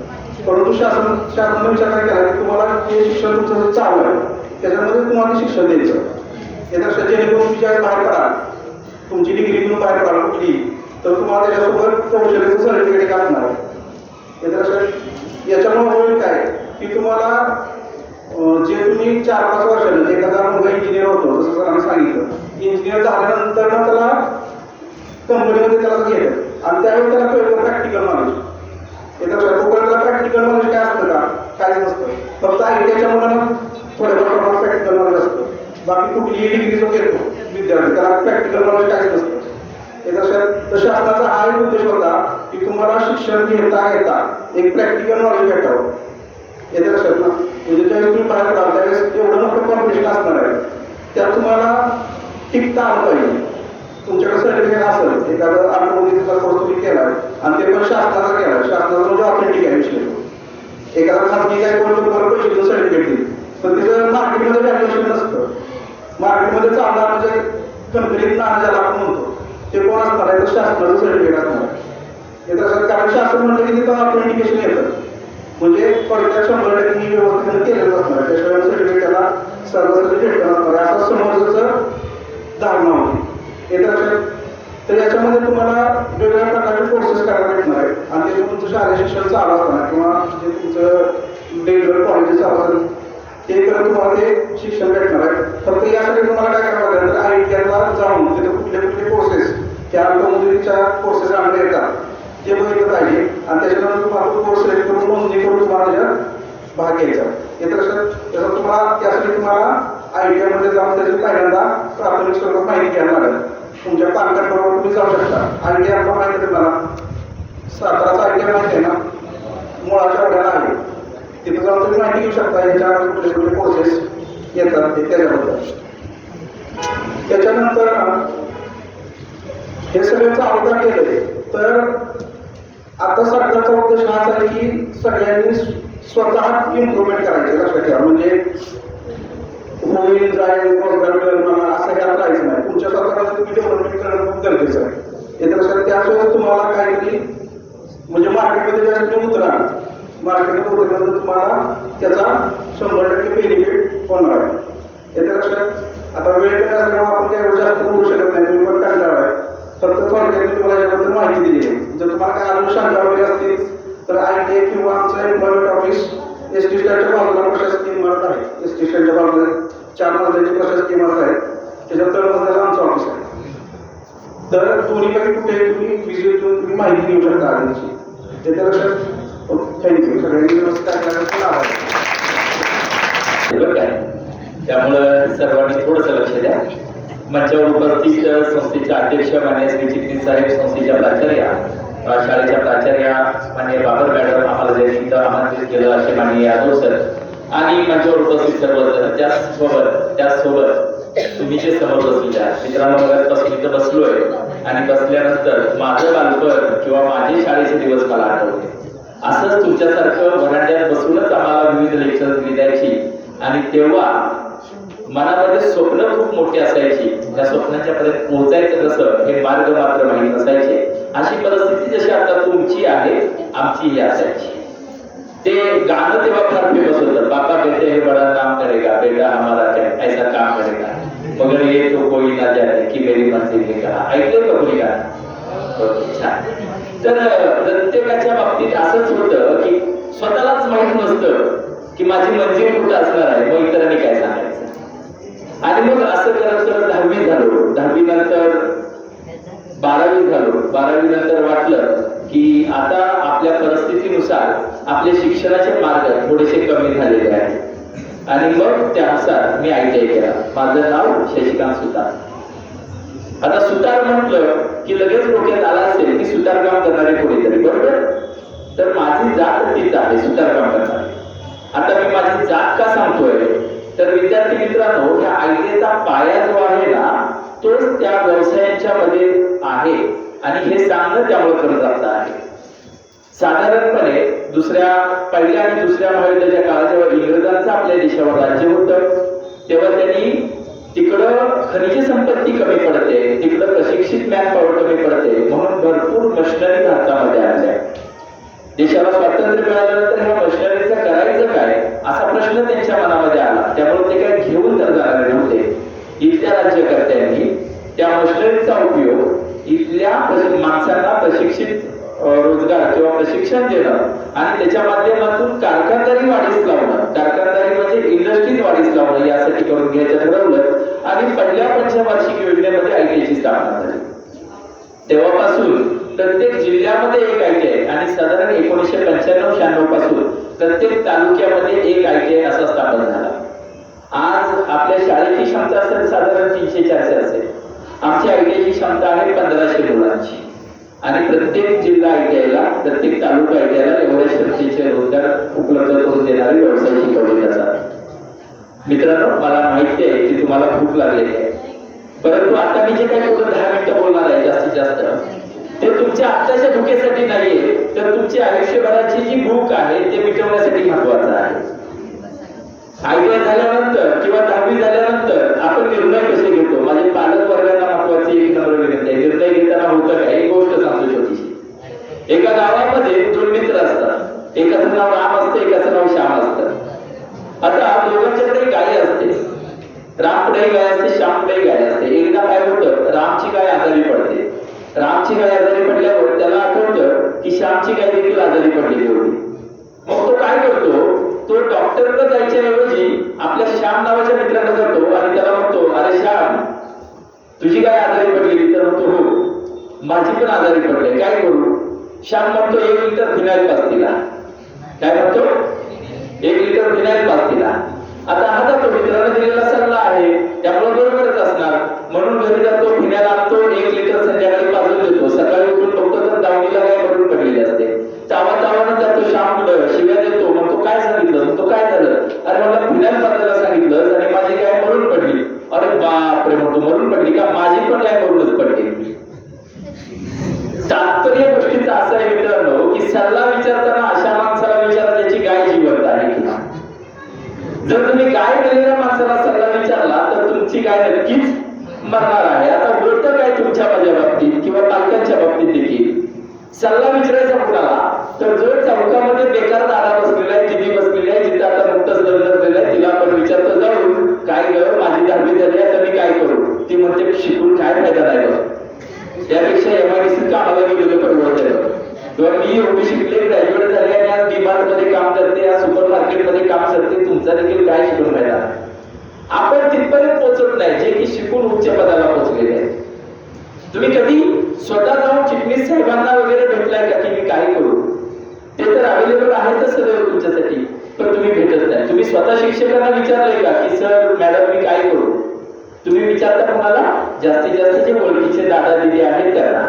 परंतु शासनाने विचार काय केला की तुम्हाला हे शिक्षण तुमचं चालू आहे त्याच्यामध्ये तुम्हाला ते शिक्षण द्यायचं. हे लक्षात जेणेकरून तुम्ही ज्यावेळेस बाहेर पडाल तुमची डिग्री घेऊन बाहेर पडाल कुठली तर तुम्हाला त्याच्यासोबत कौशल्याचं सर्टिफिकेट असणार आहे. हे लक्षात याच्यामुळे होईल काय की तुम्हाला जे तुम्ही 4-5 वर्षांनी एखादा मुलगा इंजिनियर होतो जसं सरांनी सांगितलं इंजिनियर झाल्यानंतर ना त्याला कंपनीमध्ये त्याला घेतात आणि त्यावेळेस त्याला कळतं प्रॅक्टिकल नॉलेज. तोपर्यंत प्रॅक्टिकल नॉलेज काय असतं का काहीच नसतं. फक्त आयटीआयच्या मुलांना थोड्याफार प्रमाणात प्रॅक्टिकल नॉलेज असतं. बाकी कुठलीही डिग्री जो घेतो विद्यार्थी त्याला प्रॅक्टिकल नॉलेज काहीच नसतं. तर शासनाचा हा एक उद्देश होता की तुम्हाला शिक्षण घेता घेता एक प्रॅक्टिकल नॉलेज भेटावं. येते लक्षात ना म्हणजे ज्यावेळेस तुम्ही बाहेर पडाल त्यावेळेस एवढं मोठं कॉम्पिटिशन असणार आहे त्यात तुम्हाला टिकता आलं पाहिजे. तुमच्याकडे सर्टिफिकेट असेल एखादं आठवडीचा कोर्स तुम्ही केला आणि ते पण शासनाचा केला शासनाचा म्हणजे ऑथेंटिक आहे विषय. एखादा खाजगी काय कोण तुम्हाला पैसे सर्टिफिकेट देईल पण तिथं मार्केटमध्ये व्हॅल्युएशन नसतं. मार्केटमध्ये चालणार म्हणजे कंपनीत नाणं ज्याला आपण म्हणतो ते कोण असणार आहे तर शासनाचं सर्टिफिकेट असणार आहे. येतं कारण शासन म्हणलं की तिथं ऑथेंटिकेशन येतं म्हणजे थोडक्यात 100% ही व्यवस्थित केलेलं असणार आहे. त्याशिवाय सर्टिफिकेट त्याला सर्वसाठी भेटलं नसणार आहे असं समोरचं धारणा होती. येतं लक्षात. तर याच्यामध्ये तुम्हाला वेगवेगळ्या प्रकारचे कोर्सेस करायला भेटणार आहे आणि ते तुमचं शालेय शिक्षण चालू असताना किंवा जे तुमचं रेग्युलर कॉलेज चालू असेल ते करत तुम्हाला ते शिक्षण भेटणार आहे. फक्त यासाठी तुम्हाला काय करावं लागेल तर ITIला जाऊन तिथे कुठले कोर्सेस त्या अल्पमुदतीच्या कोर्सेस आणले येतात ते बघितलं पाहिजे आणि त्याच्यानंतर तुम्हाला कोर्स सिलेक्ट करून नोंदणी करून तुम्हाला त्याच्यात भाग घ्यायचा. येतं लक्षात. त्याचा तुम्हाला त्यासाठी तुम्हाला ITIमध्ये जाऊन त्याची पहिल्यांदा प्राथमिक स्वरूपात माहिती घ्यायला लागेल. तुमच्या पॅन कार्ड बरोबर तुम्ही जाऊ शकता. ITI आपला माहिती आहे तुम्हाला साताराचा ITI माहिती आहे ना मुळाच्या वड्याला आहे तिथे जाऊन तुम्ही माहिती घेऊ शकता याच्या कुठले कुठले कोर्सेस येतात ते त्याच्याबद्दल. त्याच्यानंतर हे सगळं चालू का केलं तर आता सरकारचा उद्देश हाच आहे की सगळ्यांनी स्वतः इम्प्रुव्हमेंट करायचे. लक्षात ठेवा म्हणजे होईल जाईल रोजगार मिळेल मला असं ह्याला राहायचं नाही. तुमच्या स्वतःला तुम्ही डेव्हलपमेंट करणं खूप गरजेचं आहे. येत्या लक्षात त्याशिवाय तुम्हाला काहीतरी म्हणजे मार्केटमध्ये ज्या तुम्ही उतरा मार्केटमध्ये उतरल्यानंतर तुम्हाला त्याचा 100% बेनिफिट होणार आहे. येत्या लक्षात. आता वेळ कमी असल्यामुळे आपण काही जास्त बोलू शकत नाही तुम्ही पण कंटाळा आहे फक्त थोडक्यात मी तुम्हाला याबद्दल माहिती दिली आहे. जर तुम्हाला काय अजून शंका वगैरे असतील तर ITI किंवा आमचं एम्प्लॉयमेंट ऑफिस ST स्टँडच्या बाजूला प्रशासकीय इमारत आहे. ST स्टँडच्या बाजूला 4 मजल्याची प्रशासकीय इमारत आहे त्याच्या तळमजल्याला आमचं ऑफिस आहे. तर दोन्हीपैकी कुठेही तुम्ही विजिट देऊन तुम्ही माहिती घेऊ शकता आधीची. त्याच्या लक्षात. थँक्यू. सगळ्यांनी व्यवस्थित ऐकल्याबद्दल आभार. त्यामुळं सर्वांनी थोडंसं लक्ष द्या. मंचावर उपस्थित संस्थेचे अध्यक्ष मान्य श्री चिटणीस साहेब, संस्थेच्या प्राचार्या, शाळेच्या प्राचार्या मान्य बाबर मॅडम, आम्हाला जे इथं आमंत्रित केलं असे माननीय यादव सर आणि मंचावर उपस्थित सर्वजण त्याचसोबत तुम्ही जे समोर बसलेले आहात मित्रांनो. मगाचपासून इथं बसलोय आणि बसल्यानंतर माझं बालपण किंवा माझे शाळेचे दिवस मला आठवले. असंच तुमच्यासारखं वरांड्यात बसूनच आम्हाला विविध लेक्चर द्यायची आणि तेव्हा मनामध्ये स्वप्न खूप मोठी असायची. त्या स्वप्नाच्या पर्यंत पोहोचायचं कसं हे मार्ग मात्र माहीत नसायचे. अशी परिस्थिती जशी आता तुमची आहे आमचीही असायची. ते गाणं तेव्हा फार फेमस होतं. बापा कहते हैं बड़ा काम करेगा बेटा हमारा ऐसा काम करेगा मगर ये तो कोई ना जाने की मेरी मंजिल ने कहा. ऐकलं का कोणी गाणं? छान. तर प्रत्येकाच्या बाबतीत असंच होतं की स्वतःलाच माहीत नसतं की माझी मंजिल कुठं असणार आहे मग इतरांनी काय सांगायचं. आणि मग असं करत करत 10वी झालो. 10वी नंतर 12वी झालो. 12वी नंतर वाटलं की आता आपल्या परिस्थितीनुसार आपले शिक्षणाचे मार्ग थोडेसे कमी झालेले आहेत आणि मग त्यानुसार मी ITI केला. माझं नाव शशिकांत सुतार. आता सुतार म्हटलं की लगेच डोक्यात आला असेल की सुतार काम करणारे कोणीतरी, बरोबर. तर माझी जात तीच आहे, सुतार काम करणारी. आता मी माझी जात का सांगतोय तर विद्यार्थी मित्रांनो या ITIचा पाया जो आहे ना तोच त्या व्यवसायांच्या मध्ये आहे आणि हे सांगणं त्यामुळे गरजेचं आहे. साधारणपणे पहिल्या आणि दुसऱ्या महायुद्धाच्या काळात जेव्हा इंग्रजांचं आपल्या देशावर राज्य होतं तेव्हा त्यांनी तिकडं खनिज संपत्ती कमी पडते, तिकडं प्रशिक्षित मॅनपॉवर कमी पडते, म्हणून भरपूर मशिनरी भारतामध्ये आल्या. देशाला स्वातंत्र्य मिळाल्यानंतर ह्या मशिनरीचं करायचं काय असा प्रश्न त्यांच्या मनामध्ये आला. त्यामुळे ते काय घेऊन तर जाणारे नव्हते. इथल्या राज्यकर्त्यांनी त्या मशिनरीचा उपयोग इथल्या माणसांना प्रशिक्षित रोजगार किंवा प्रशिक्षण देणं आणि त्याच्या माध्यमातून कारखानदारी वाढीस लावणं, कारखानदारी म्हणजे इंडस्ट्रीज वाढीस लावणं यासाठी करून घ्यायचं ठरवलं आणि पहिल्या पंचवार्षिक योजनेमध्ये आयटीची स्थापना झाली. तेव्हापासून प्रत्येक जिल्ह्यामध्ये एक आयटी आहे आणि साधारण 1995-96 पासून प्रत्येक तालुक्यामध्ये एक आयटी असा स्थापन झाला. आज आपल्या शाळेची क्षमता असेल साधारण 300-400 असेल. आमची आयटीची क्षमता आहे 1500 मुलांची आणि प्रत्येक जिल्हा आयटीआयला, प्रत्येक तालुका आयटीआयला एवढ्या क्षमतेचे रोजगार उपलब्ध करून देणारे व्यवसाय शिकवले जातात. मित्रांनो, मला माहिती आहे की तुम्हाला भूक लागलेली आहे, परंतु आता मी जे काही पुढे 10 मिनिटं बोलणार आहे जास्तीत जास्त, ते तुमच्या आत्ताच्या भुकेसाठी नाहीये, तर तुमची आयुष्यभराची जी भूक आहे ते मिटवण्यासाठी महत्वाचं आहे. आयटीआय झाल्यानंतर किंवा 10वी झाल्यानंतर आपण निर्णय कसे घेतो, माझे पालक वर्गाला महत्वाची एक नंबर विनंती आहे. निर्णय घेताना होतं काय, एक गोष्ट सांगतो छोटीशी. एका गावामध्ये 2 मित्र असतात, एकाचं नाव राम असतं, एकाचं नाव श्याम असतं. आता दोघांच्याकडे गाय असते, रामपुढे गाय असते, श्यामपुढे गाय असते. एकदा काय होतं, रामची गाय आजारी पडते. रामची गाय आजारी पडल्यावर त्याला आठवतं की श्यामची गाय देखील आजारी पडलेली होती. मग तो काय करतो, तो डॉक्टरकडे जायच्या ऐवजी आपल्या श्याम नावाच्या मित्राकडे जातो आणि त्याला म्हणतो, अरे श्याम, तुझी गाय आजारी पडलेली? तर म्हणतो, हो माझी पण आजारी पडली, काय करू? श्याम म्हणतो, 1 लिटर फिनाईल पास तिला. काय म्हणतो? 1 लिटर फिनाईल पास तिला. आता हा जातो, मित्राने दिलेला सल्ला आहे त्यामुळे बरोबरच असणार, म्हणून घरी जातो, फिनाईल आणतो, 1 लिटर संध्याकाळी पाजून देतो. सकाळी उठून बघतो तर दावणीला गाय भरून पडलेली असते. तावातावानं जातो श्याम पुढे, शिव्या देतो. मग तो काय सांगितलं, मग तो काय झालं? अरे मला फिनाईल पाजायला सांगितलं आणि माझी गाय मरून पडली. अरे बापरे, म्हणतो मरून पडली का? माझी पण गाय मरूनच पडली. तात्पर्य गोष्टीचं असं आहे मित्रांनो की सल्ला विचारताना अशा माणसाला विचारा ज्याची गाय जिवंत आहे की नाही. जर तुम्ही गाय दिलेल्या माणसाला सल्ला विचारला तर तुमची गाय नक्कीच मरणार आहे. आता होतं काय तुमच्या माझ्या बाबतीत किंवा पालकांच्या बाबतीत देखील सल्ला विचारायचा कुणाला, तर जो चौकामध्ये बेकार दारा बसलेला आहे, दिदी बसलेली आहे, जिथं आता नुकतंच लग्न झालेलं आहे, तिला आपण विचारतो जाऊन, काय ग माझी 10वी झाली आहे तर मी काय करू? ती म्हणते शिकून काय फायदा नाही बघ, त्यापेक्षा MIDC कामाला गेलेलं परवडतं. किंवा मी एवढी शिकले, ग्रॅज्युएट झाले आणि आज डीमार्ट मध्ये काम करते, आज सुपर मार्केट मध्ये काम करते, तुमचा देखील काय शिकून फायदा? आपण तिथपर्यंत पोहोचत नाही जे की शिकून उच्च पदाला पोहोचलेले आहे. तुम्ही कधी स्वतः जाऊन चिटणीस साहेबांना वगैरे भेटलाय का की मी काय करू? ते तर अवेलेबल आहेतच सगळं तुमच्यासाठी, पण तुम्ही भेटत नाही. तुम्ही स्वतः शिक्षकांना विचारलंय का की सर मॅडम मी काय करू? तुम्ही विचारता कोणाला? जास्तीत जास्त जे ओळखीचे दादा दिदी आहेत त्यांना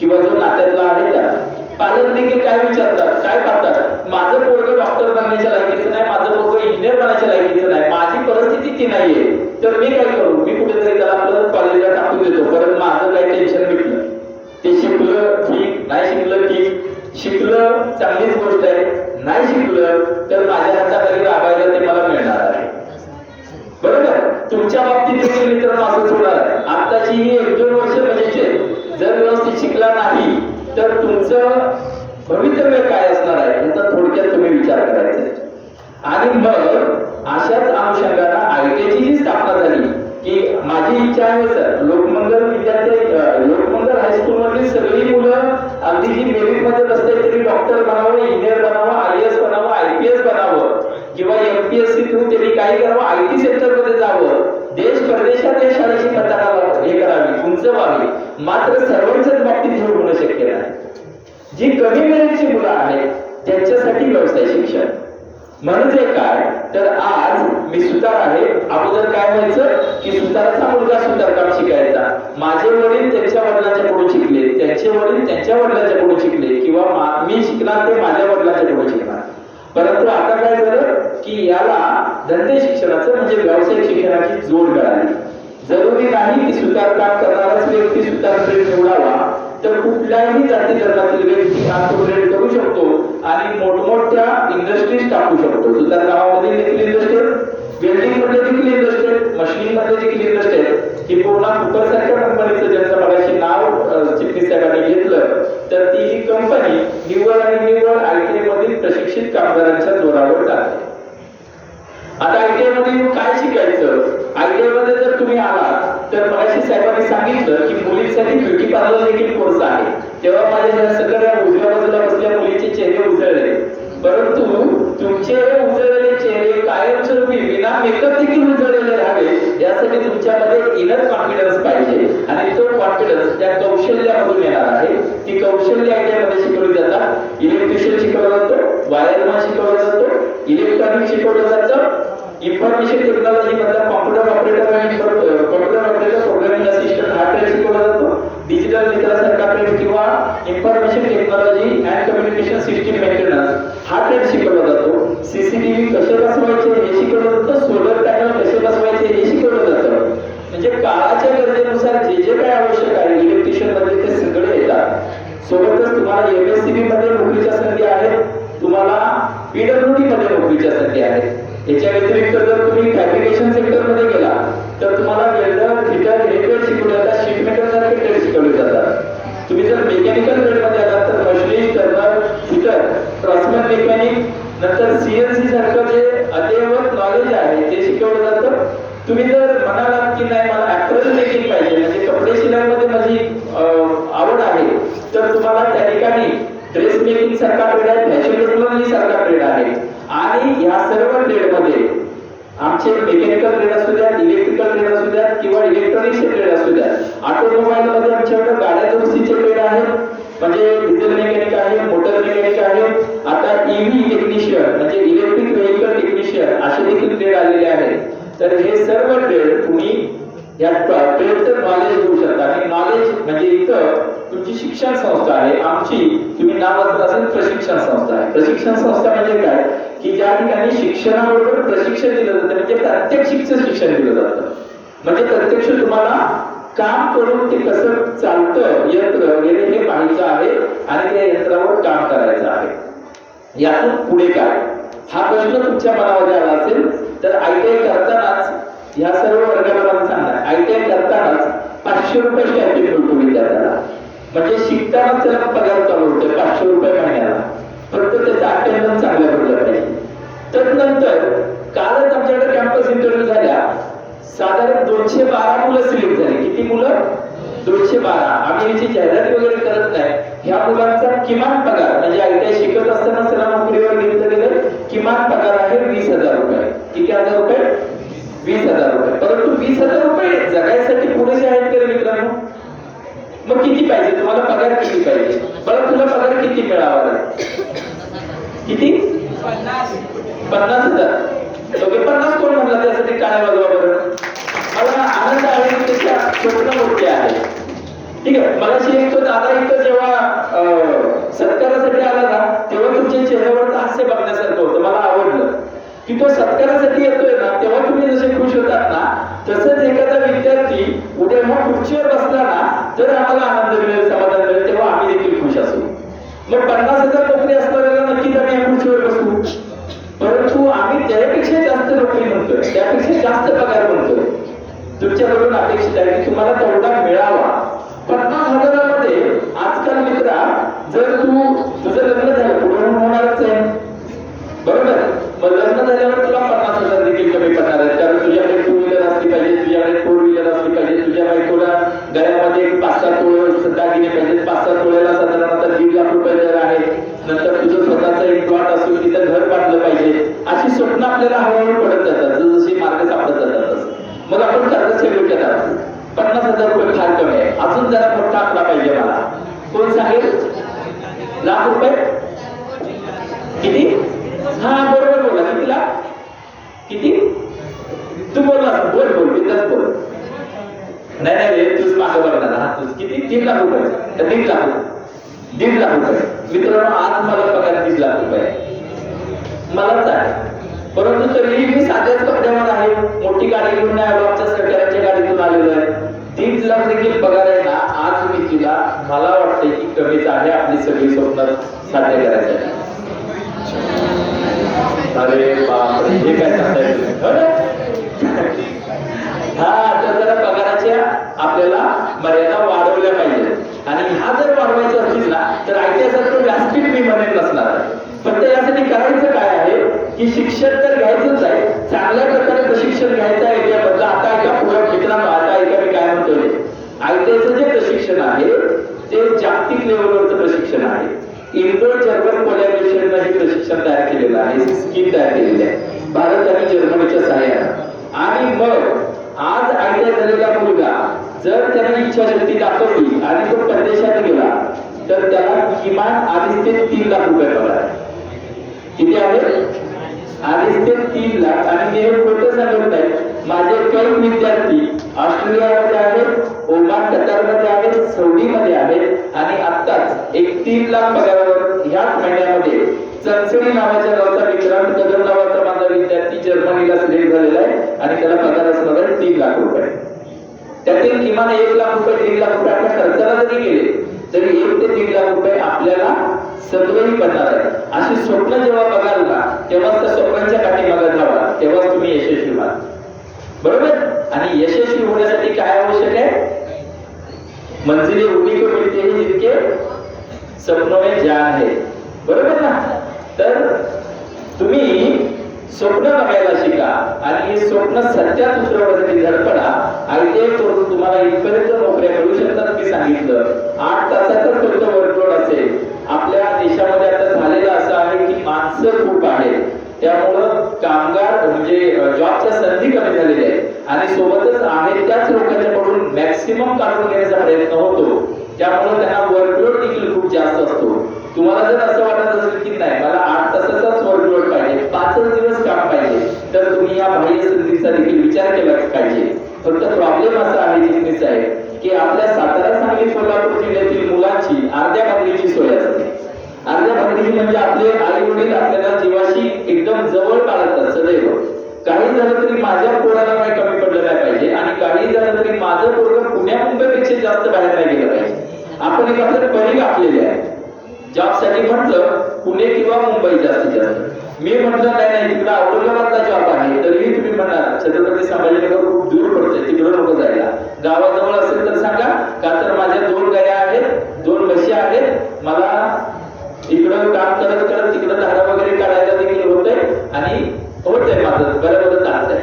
किंवा जो नात्यातला आहे त्याला. पालक देखील काय विचारतात, काय पाहतात, माझं पोरगं डॉक्टर बनण्याच्या लायकीचं नाही, माझं पोरगं इंजिनियर बनायच्या लायकीचं नाही, माझी परिस्थिती ती नाहीये, तर मी काय करू? मी कुठेतरी त्याला आपलं कॉलेजला टाकून देतो, परत माझं काही टेन्शन मिटलं. ते शिकलं ठीक, नाही शिकलं ठीक, शिकलं चांगलीच गोष्ट आहे, नाही शिकलं तर माझ्या हाताखाली राबायला ते मला मिळणार आहे. बरोबर? तुमच्या बाबतीत देखील मित्रांनो असंच होणार आहे. आताची ही 1-2 वर्ष म्हणजे जर व्यवस्थित शिकला नाही तर तुमचं भवितव्य काय असणार आहे याचा थोडक्यात तुम्ही विचार करायचा आहे. आणि मग अशाच अनुषंगाने आयटीआयची जी स्थापना झाली की माझी इच्छा आहे सर, लोकमंगल विद्यार्थी, लोकमंगल हायस्कूल मधली सगळी मुलं अगदी जी मेरिट मध्ये बसते तरी डॉक्टर बनावं, इंजिनियर बनावं, IAS बनावं, IPS बनावं किंवा MPSC थ्रू त्यांनी काय करावं, IT सेक्टर मध्ये जावं, देश परदेशात या शाळेची पताका हे करावी, उंच व्हावी. मात्र सर्वांच्याच बाबतीत हे होणं शक्य नाही. जी कमी मेरिटची मुलं आहेत त्यांच्यासाठी व्यवसाय शिक्षण म्हणजे काय, तर आज मी सुतार आहे, अगोदर काय व्हायचं की सुताराचा मुलगा सुतारकाम शिकायचा. माझे वडील त्यांच्या वडिलांच्याकडून शिकले, त्यांचे वडील त्यांच्या वडिलांच्याकडून शिकले किंवा मी शिकणार ते माझ्या वडिलांच्याकडून शिकणार. परंतु आता काय झालं की याला धंदे शिक्षणाचं म्हणजे व्यावसायिक शिक्षणाची जोड मिळाली. जरुरी नाही की सुतारकाम करणाराच व्यक्ती सुतार ट्रेड निवडावा, तर कुठल्याही जाती धर्मातील व्यक्ती हा तो ट्रेड करू शकतो आणि मोठमोठ्या इंडस्ट्रीज टाकू शकतो. सुतार गावामध्ये देखील इंडस्ट्री, वेल्डिंग मध्ये देखील इंडस्ट्री, मशीन मध्ये देखील इंटरेस्ट आहे की पूर्ण कुकर सारख्या कंपनीचं ज्यांचं मगाशी नाव चिटणीस साहेबांनी घेतलं, तर ती ही कंपनी निव्वळ आणि निव्वळ ITI मधील प्रशिक्षित कामगारांच्या जोरावर चालते. आता ITI मध्ये काय शिकायचं? ITI मध्ये जर तुम्ही आलात तर मगाशी साहेबांनी सांगितलं की मुलींसाठी ब्युटी पार्लर देखील कोर्स आहे. तेव्हा माझ्या सगळ्या उजव्या बाजूला बसलेल्या मुलींचे चेहरे उजळले, परंतु तुमचे उजळलेले चेहरे कायमस्वरूपी विना मेकअप देखील उजळलेले राहावे यासाठी तुमच्यामध्ये इनर कॉन्फिडन्स पाहिजे. आणि तो कॉन्फिडन्स त्या कौशल्यामधून येणार आहे. ती कौशल्य ITI मध्ये शिकवली जातात. इलेक्ट्रिशियन शिकवलं जातं, वायरमॅन शिकवलं जातं, इलेक्ट्रॉनिक शिकवलं जातं, इन्फॉर्मेशन टेक्नॉलॉजी मधला कॉम्प्युटर ऑपरेटर आणि कॉम्प्युटर ऑपरेटर प्रोग्रामिंग असिस्टंट हा ट्रेड शिकवला जातो. डिजिटल मित्रासारखा ट्रेड किंवा information technology and communication system maintenance हा ट्रेड शिकवला जातो. CCTV कसे बसवायचे हे शिकवलं जातं. सोलर पॅनल कसे बसवायचे हे शिकवलं जातं. म्हणजे काळाच्या गरजेनुसार जे जे काय आवश्यक आहे इलेक्ट्रिशियन मध्ये ते सगळे येतात. सोबतच तुम्हाला MSCB मध्ये नोकरीच्या संधी आहेत, तुम्हाला PWD मध्ये नोकरीच्या संधी आहेत. याच्या व्यतिरिक्त जर तुम्ही फॅब्रिकेशन सेक्टर मध्ये गेला तर तुम्हाला वेल्डर, फिटर, हे ट्रेड शिकवले जातात. शीट मेकर सारखे ट्रेड शिकवले जातात. तुम्ही जर मेकॅनिकल ट्रेड मध्ये आलात तर मशिनिस्ट, टर्नर, फिटर, क्रॉसमॅन मेकॅनिक, नंतर CNC सारखं जे अद्ययावत नॉलेज आहे ते शिकवलं जातं. तुम्ही जर म्हणालात की नाही मला ऍपरल मेकिंग पाहिजे, म्हणजे कपडे शिलाईमध्ये माझी आवड आहे, तर तुम्हाला त्या ठिकाणी ड्रेस मेकिंग सारखा ट्रेड आहे, फॅशन टेक्नॉलॉजी सारखा ट्रेड आहे. आणि या सर्व ट्रेड मध्ये आमचे मेकॅनिकल ट्रेड असू द्या, इलेक्ट्रिकल ट्रेड असू द्या किंवा इलेक्ट्रॉनिक्सचे ट्रेड असू द्या, ऑटोमोबाईल मध्ये आमच्याकडे गाड्या दुरुस्तीचे ट्रेड आहेत, म्हणजे डिझेल मेकॅनिक आहे, मोटर मेकॅनिक आहे. आता EV टेक्निशियन म्हणजे इलेक्ट्रिक व्हेकल टेक्निशियन असे देखील ट्रेड आलेले आहेत. तर हे सर्व ट्रेड तुम्ही या ट्रेडचं नॉलेज घेऊ शकता. आणि नॉलेज म्हणजे इथं तुमची शिक्षण संस्था आहे. आमची तुम्ही नाव वाचलं असेल प्रशिक्षण संस्था आहे. प्रशिक्षण संस्था म्हणजे काय की ज्या ठिकाणी शिक्षणाबरोबर प्रशिक्षण दिलं जातं, म्हणजे प्रात्यक्षिकचं शिक्षण दिलं जातं. म्हणजे प्रत्यक्ष तुम्हाला काम करून ते कसं चालतं यंत्र वगैरे हे पाहायचं आहे आणि त्या यंत्रावर काम करायचं आहे. यातून पुढे काय हा प्रश्न तुमच्या मनामध्ये आला असेल तर ITI करतानाच या सर्व वर्गाला मला सांगणार, ITI करतानाच 500 रुपये स्टॅम्पिंग मिळतो विद्यार्थ्याला. म्हणजे शिकतानाच त्याला पगार चालू होतो 500 रुपये महिन्याला. फक्त त्याचा अटेंडन्स चांगल्या पडलं पाहिजे. त्यानंतर कालच आमच्याकडे कॅम्पस इंटरव्ह्यू झाल्या, साधारण 212 मुलं सिलेक्ट झाली. किती मुलं? 212. आम्ही याची जाहिरात वगैरे करत नाही. ह्या मुलांचा किमान पगार म्हणजे ITI शिकत असताना त्याला नोकरीवर घेतलं गेलं किमान पगार आहे 20,000 रुपये. किती हजार रुपये? 20,000 रुपये. परंतु 20,000 रुपये जगायसाठी पुरेसे आहेत का मित्रांनो? मग किती पाहिजे तुम्हाला? पगार किती पाहिजे? बरं तुला पगार किती मिळावा? किती? 50,000. ओके, 50 कोण म्हणला? त्यासाठी काय वाजवा बरं. मला आनंद आहे की त्याच्या स्वप्न मोठे आहे. ठीक आहे. मगाशी एक तो दादा इथं जेव्हा सत्कारासाठी आला ना तेव्हा तुमच्या चेहऱ्यावरचं हास्य बघण्यासारखं होतं. मला आवडलं की तो सत्कारासाठी येतोय ना तेव्हा तुम्ही जसे खुश होतात ना तसंच एखादा विद्यार्थी उद्या मग खुर्चीवर बसला ना तर आम्हाला आनंद मिळेल, समाधान मिळेल, तेव्हा आम्ही देखील खुश असू. मग 50,000 नोकरी असणाऱ्याला नक्कीच आम्ही या खुर्चीवर बसू. परंतु आम्ही त्यापेक्षा जास्त नोकरी म्हणतोय, त्यापेक्षा जास्त पगार म्हणतोय. तुमच्याकडून अपेक्षित आहे की तुम्हाला तेवढा मिळावा. 50,000मध्ये आजकाल मित्रा जर तुझं लग्न झालं पुढे होणारच आहे बरोबर, मग लग्न झाल्यावर तुला 50,000 देखील कमी पडणार आहेत. कारण तुझ्याकडे 2 व्हीलर असली पाहिजे, तुझ्याकडे 4 व्हीलर असली पाहिजे, तुझ्या बायकोला गळ्यामध्ये 5-7 तोळे दागिने पाहिजे. 5-7 तोळ्याला साधारणतः 1.5 लाख रुपये दर आहे. नंतर तुझं स्वतःचं एक प्लॉट असून तिथं घर बांधलं पाहिजे. अशी स्वप्न आपल्याला हळूहळू पडत जातात जशी मार्ग सापडत जातात तसं. मग आपण कर्जाच्या डोक्यात आहोत. 50,000 रुपये फार कमी आहे, अजून जरा मोठा आकडा पाहिजे मला. कोण सांगेल? लाख रुपये? किती? हा बरोबर बोला. किती लाख? किती? तू बोलला बोल बोल बिंदास बोल. नाही नाही रे तूच मागं बघणार. हा तूच किती? 3 लाख रुपये. 1.5 लाख. 1.5 लाख रुपये. मित्रांनो आज मला पगार 30 लाख रुपये मलाच आहे. परंतु तरीही मी साध्याच कपड्यावर आहे, मोठी गाडी घेऊन नाही आलो, आमच्या सरकारच्या गाडीतून आलेलो आहे. 1.5 लाख देखील पगार आहे ना आज मी तिला मला वाटते की कमीच आहे आपली सगळी स्वप्न साध्य करायसाठी. अरे बापरे हे काय सांगताय तुम्ही? तर ऐकण्यासारखं व्यासपीठ मी म्हणेन नसणार आहे. फक्त यासाठी करायचं काय आहे की शिक्षण तर घ्यायचंच आहे, चांगल्या प्रकारे प्रशिक्षण घ्यायचं आहे याबद्दल. आता ऐका पुढे मित्रांनो, आता ऐका मी काय म्हणतोय. आयटीआयचं जे प्रशिक्षण आहे ते जागतिक लेवलवरचं प्रशिक्षण आहे. इंडो जर्मन कोलॅबोरेशन हे प्रशिक्षण तयार केलेलं आहे, स्कीम तयार केलेली आहे भारत आणि जर्मनीच्या सहाय्याने. आणि मग आज आयटीआय झालेला मुलगा जर त्याने इच्छाशक्ती दाखवली आणि तो परदेशात गेला तर त्याला किमान 2.5 ते 3 लाख रुपये पगार आहे. किती आहे? 2.5 ते 3 लाख. आणि मी हे खोटं सांगत नाही, माझे काही विद्यार्थी ऑस्ट्रेलियामध्ये आहेत, ओमान कतारमध्ये आहेत, सौदीमध्ये आहेत आणि आत्ताच एक 3 लाख पगारावर ह्याच महिन्यामध्ये चंचणी नावाच्या गावचा विक्रांत कदम नावाचा माझा विद्यार्थी जर्मनीला सिलेक्ट झालेला आहे आणि त्याला पगार असणार आहे 3 लाख रुपये. त्यातील किमान 1 लाख रुपये 3 लाख रुपये आपल्या खर्चाला जरी गेले तरी 1 ते 3 लाख रुपये आपल्याला सगळंही पडणार आहे. अशी स्वप्न जेव्हा बघाल ना तेव्हाच त्या स्वप्नांच्या पाठीमागे जावा, तेव्हाच तुम्ही यशस्वी व्हाल. बरोबर? आणि यशस्वी होण्यासाठी काय आवश्यक आहे? मंजिले उन्हीं को मिलते हैं जिनके सपनों में जान है. बरोबर ना? तर तुम्ही स्वप्न बघायला शिका आणि हे स्वप्न सत्यात उतरवण्यासाठी धडपडा. आयटीआय करून तुम्हाला इथपर्यंत नोकऱ्या मिळू शकतात. मी सांगितलं 8 तासाचाच फक्त वर्कलोड असेल. आपल्या देशामध्ये आता झालेलं असं आहे की माणसं खूप आहेत, त्यामुळं कामगार म्हणजे जॉबच्या संधी कमी झालेल्या आहेत आणि सोबतच आहे त्याच लोकांच्याकडून मॅक्सिमम काढून घेण्याचा प्रयत्न होतो. त्यामुळे त्यांना वर्कलोड देखील खूप जास्त असतो. तुम्हाला जर असं वाटत असेल की नाही मला 8 तासाचाच वर्कलोड पाहिजे, 5 दिवस काम पाहिजे, तर तुम्ही या बाह्य संधीचा देखील विचार केला पाहिजे. फक्त प्रॉब्लेम असा आहे जिंकणीचा आहे की आपल्या सातारा, सांगली, कोल्हापूर जिल्ह्यातील मुलांची अर्ध्या भाकरीची सोय असते. अर्ध्या भाकरी म्हणजे आपले आई वडील आपल्याला जीवाशी एकदम जवळ काढतात सदैव. काही झालं तरी माझ्या पोराला काही कमी पडलं नाही पाहिजे आणि काही झालं तरी माझं पोरग पुण्या मुंबईपेक्षा जास्त बाहेर नाही गेलं पाहिजे. आपण एक आपलं परी गाठलेले आहे. जॉबसाठी म्हटलं पुणे किंवा मुंबई जास्तीत जास्त. मी म्हटलं नाही तिकडं औरंगाबादला जॉब आहे, तरीही तुम्ही म्हणणार छत्रपती संभाजीनगर खूप दूर पडतंय, तिकडं नको जायला. गावाजवळ असेल तर सांगा, का तर माझ्या 2 गाया आहेत, 2 म्हशी आहेत, मला इकडं काम करत करत तिकडं धारा वगैरे काढायला देखील होतंय आणि होतंय माझं बरोबर चालतंय.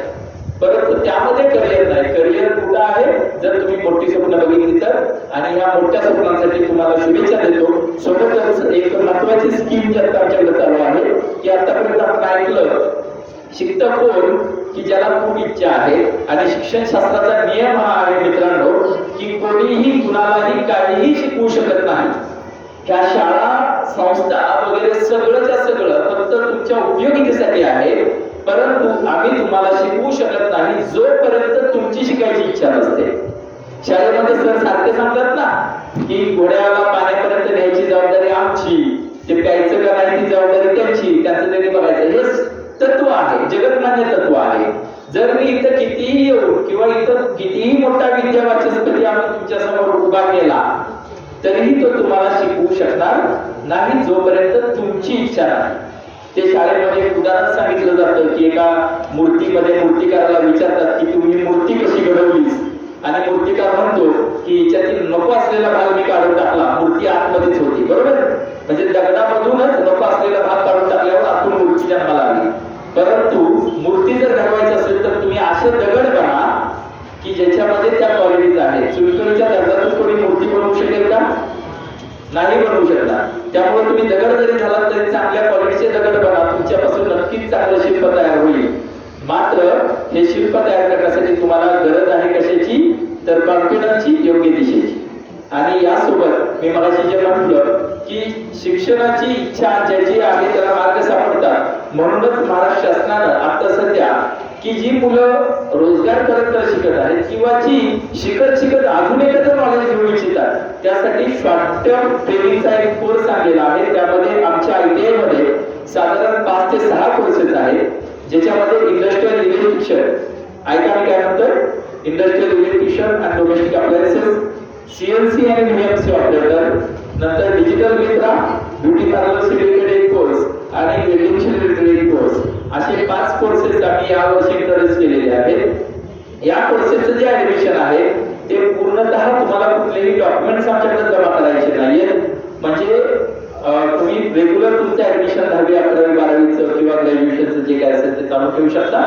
परंतु त्यामध्ये करिअर नाही. करिअर कुठं आहे? जर तुम्ही मोठी स्वप्न बघितली तर. आणि या मोठ्या स्वप्नांसाठी तुम्हाला शुभेच्छा देतो. सोबतच एक महत्वाची स्कीम जी आता आमच्याकडे चालू आहे की आतापर्यंत आपण ऐकलं शिकतं कोण की ज्याला खूप इच्छा आहे. आणि शिक्षण शास्त्राचा नियम हा आहे मित्रांनो की कोणीही कुणालाही काहीही शिकवू शकत नाही. ह्या शाळा संस्था वगैरे सगळंच्या सगळं फक्त तुमच्या उपयोगितेसाठी आहे, परंतु आम्ही तुम्हाला शिकवू शकत नाही जोपर्यंत तुमची शिकायची इच्छा नसते. शाळेमध्ये सर सारखे सांगतात ना की घोड्याला पाण्यापर्यंत न्यायची जबाबदारी आमची, ते प्यायचं का नाही ती जबाबदारी त्यांची, त्याचं त्यांनी बघायचं. हे तत्व आहे, जगतमान्य तत्व आहे. जर मी इथं कितीही येऊ किंवा इथं कितीही मोठा विद्यावाचस्पती आम्ही तुमच्या समोर उभा केला तरीही तो तुम्हाला शिकवू शकणार नाही जोपर्यंत तुमची इच्छा नाही. ते शाळेमध्ये एक उदाहरण सांगितलं जातं की एका मूर्तीमध्ये मूर्तिकाराला विचारतात की तुम्ही मूर्ती कशी घडवलीस, आणि मूर्तिकार म्हणतो की याच्यातील नको असलेला भाग मी काढून टाकला, मूर्ती आतमध्येच होती. बरोबर? म्हणजे दगडामधूनच नको असलेला भाग काढून टाकल्यावर आतून मूर्ती जन्माला आली. परंतु मूर्ती जर घडवायची असेल तर तुम्ही असे दगड बना की ज्याच्यामध्ये त्या क्वालिटीज आहेत. चुनखडीच्या दगडातून कोणी मूर्ती बनवू शकेल का? नाही बनवू शकणार. त्यामुळे तुम्ही दगड जरी झाला तरी चांगल्या क्वालिटीचे दगड बना, तुमच्यापासून नक्कीच चांगलं शिल्प तयार होईल. मात्र हे शिल्प तयार करण्यासाठी तुम्हाला गरज आहे कशाची? तर कॉन्फिडन्सची, योग्य दिशेची. आणि यासोबत मी मगाशी जे म्हटलं की शिक्षणाची इच्छा ज्याची आहे त्याला मार्ग सापडतात. म्हणूनच महाराष्ट्र शासनानं आता सध्या की जी मुलं रोजगार करत शिकत आहेत किंवा जी शिकत अजून एखादं नॉलेज घेऊ इच्छितात त्यासाठी शॉर्ट टर्म ट्रेनिंगचा एक कोर्स आणलेला आहे. त्यामध्ये आमच्या आयटीआय मध्ये साधारण 5 ते 6 कोर्सेस आहेत, ज्याच्यामध्ये इंडस्ट्रियल इलेक्ट्रिशियन, ऐका मी काय म्हणतोय, industrial electrician and domestic appliances, CNC आणि VMC ऑपरेटर, नंतर डिजिटल मित्रा, ब्युटी पार्लर रिलेटेड एक कोर्स आणि वेल्डिंगशी रिलेटेड एक कोर्स, असे 5 कोर्सेस आम्ही यावर्षी इंट्रोड्यूस केलेले आहेत. या कोर्सेसचं जे ऍडमिशन आहे ते पूर्णतः तुम्हाला कुठलेही डॉक्युमेंट्स आमच्याकडे जमा करायचे नाहीये. म्हणजे तुम्ही रेग्युलर तुमचं ऍडमिशन 10वी 11वी 12वीचं किंवा ग्रॅज्युएशनचं जे काय असेल ते चालू ठेवू शकता.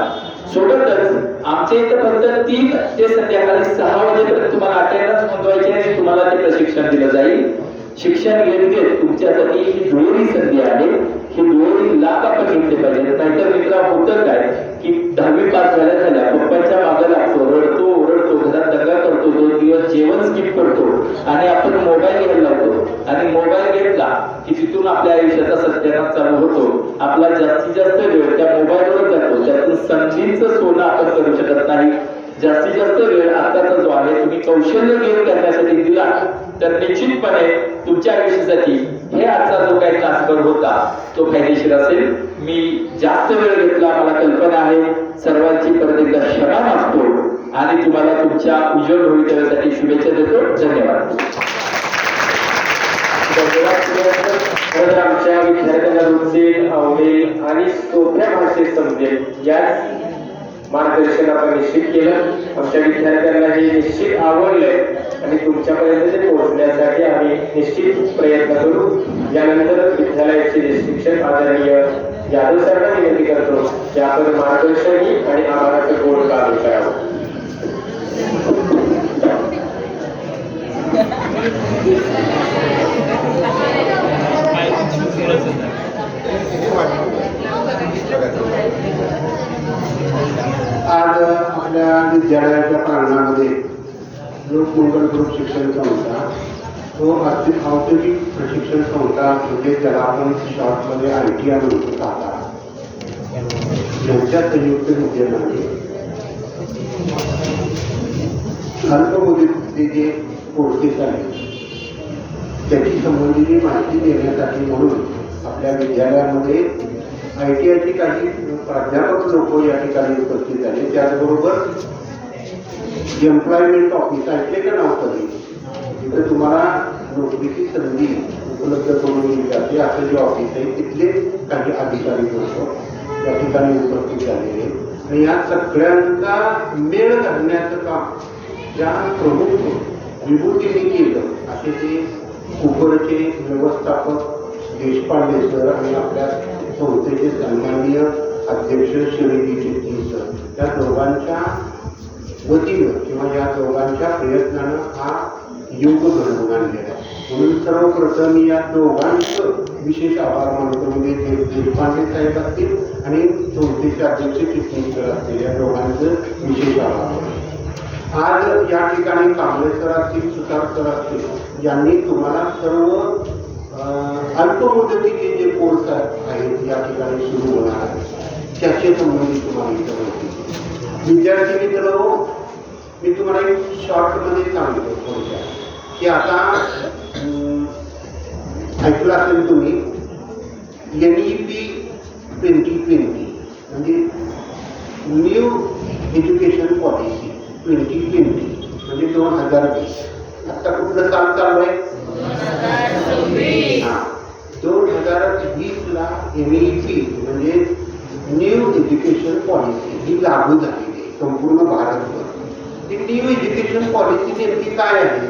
सोबतच आमच्या इथं फक्त 3 ते संध्याकाळी 6 वाजेपर्यंत तुम्हाला अटेंडन्स नोंदवायची आहे. तुम्हाला ते प्रशिक्षण दिलं जाईल. शिक्षण घेतले तुमच्यासाठी ही दुहेरी संधी आहे. ही दुहेरी लाभ आपण घेतले पाहिजे. नाहीतर मित्रा होतं काय की 10वी पास झाल्या पप्पाच्या मागे लागतो, रडतो ओरडतो, घरात दंगा करतो, 2 दिवस जेवण स्किप करतो आणि आपण मोबाईल घ्यायला लागतो आणि मोबाईल घेतला की तिथून आपल्या आयुष्याचा सत्यानाश चालू होतो. आपला जास्तीत जास्त वेळ त्या मोबाईलवर जातो. त्यातून संधीचं सोनं आपण करू शकत नाही. जास्तीत जास्त वेळ आताचा जो आहे तुम्ही कौशल्य गेन करण्यासाठी दिला तर निश्चितपणे तुमच्या आयुष्यासाठी हे आजचा जो काही तासभर होता तो फायदेशीर असेल. मी जास्त वेळ घेतला, मला कल्पना आहे. सर्वांची परत एकदा क्षमा मागतो आणि तुम्हाला तुमच्या उज्ज्वल भवितव्यासाठी शुभेच्छा देतो. धन्यवाद. खरंच आमच्या विद्यार्थ्यांना रुचेल, आवडेल आणि सोप्या भाषेत समजेल याच मार्गदर्शन आपण निश्चित केलं. आमच्या विद्यार्थ्यांना हे निश्चित आवडलंय आणि तुमच्यापर्यंत ते पोहोचण्यासाठी आम्ही निश्चित प्रयत्न करू. यानंतर विद्यालयाचे शिक्षक आदरणीय यादव सरांना विनंती करतो की आपण मार्गदर्शनही आणि आभाराचं गोड काम करावं. आज आपल्या विद्यालयाच्या प्रांगणामध्ये लोकमंगल ग्रुप शिक्षण संस्था तो औद्योगिक प्रशिक्षण संस्था म्हणजे त्याला आपण शॉर्टमध्ये ITI म्हणतो आता यांच्या संयुक्त विद्यमाने अल्पमुदतीचे जे कोर्सेस आहेत त्याची संबंधीची माहिती देण्यासाठी म्हणून आपल्या विद्यालयामध्ये ITIचे काही प्राध्यापक लोक या ठिकाणी उपस्थित झाले. त्याचबरोबर एम्प्लॉयमेंट ऑफिस ऐकले का नाव कधी तिथे तुम्हाला नोकरीची संधी उपलब्ध करून दिली जाते असं जे ऑफिस आहे तिथले काही अधिकारी लोक या ठिकाणी उपस्थित झालेले आणि या सगळ्यांचा मेळ घालण्याचं काम ज्या प्रमुख विभूतीने केलं असे ते उपरचे व्यवस्थापक देशपांडे सर आणि आपल्या संस्थेचे सन्माननीय अध्यक्ष श्रीजी सर या दोघांच्या वतीनं किंवा या दोघांच्या प्रयत्नानं हा योग घडवून आणलेला आहे. म्हणून सर्वप्रथम या दोघांचं विशेष आभार मानतो. म्हणजे देशपांडे साहेब असतील आणि संस्थेचे अध्यक्ष चिटणीस सर असतील या दोघांचं विशेष आभार मानतो. आज या ठिकाणी कांबळे सर असतील, सुतार सर असतील यांनी तुम्हाला सर्व अल्पमुदतीचे जे कोर्स आहेत या ठिकाणी सुरू होणार आहेत त्याचे संबंधित तुम्हाला इथं माहिती. विद्यार्थी मित्र मी तुम्हाला एक शॉर्टमध्ये सांगतो थोडक्यात की आता ऐकलं असेल तुम्ही NEP 2020 म्हणजे न्यू एज्युकेशन पॉलिसी 2020 म्हणजे 2020. आता कुठलं साल चालू आहे 2020ला NEP म्हणजे न्यू एज्युकेशन पॉलिसी ही लागू झालेली आहे संपूर्ण भारतभर. ती न्यू एज्युकेशन पॉलिसी नेमकी काय आहे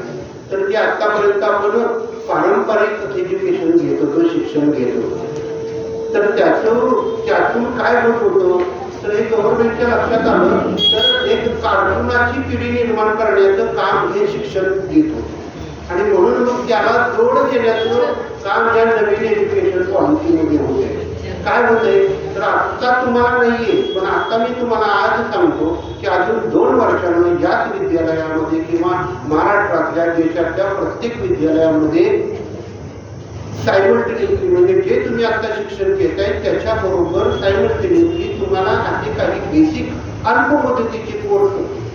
तर ती आतापर्यंत आपण पारंपरिक एज्युकेशन घेत होतो, शिक्षण घेत होतो. तर त्यातून काय होत होतं तर हे गव्हर्नमेंटच्या लक्षात आलं तर एक कार्टुनाची पिढी निर्माण करण्याचं काम हे शिक्षण घेत होतं आणि म्हणून मग त्याला जोड देण्याचं काम या नवीन एज्युकेशन पॉलिसीमध्ये होते. काय होते तर आत्ता तुम्हाला नाहीये पण आता मी तुम्हाला आज सांगतो की अजून 2 वर्षांनी याच विद्यालयामध्ये किंवा महाराष्ट्रातल्या देशातल्या प्रत्येक विद्यालयामध्ये सायमल्टेनियसली म्हणजे जे तुम्ही आता शिक्षण घेताय त्याच्याबरोबर सायमल्टेनियसली तुम्हाला असे काही बेसिक अल्पमुदतीचे कोर्स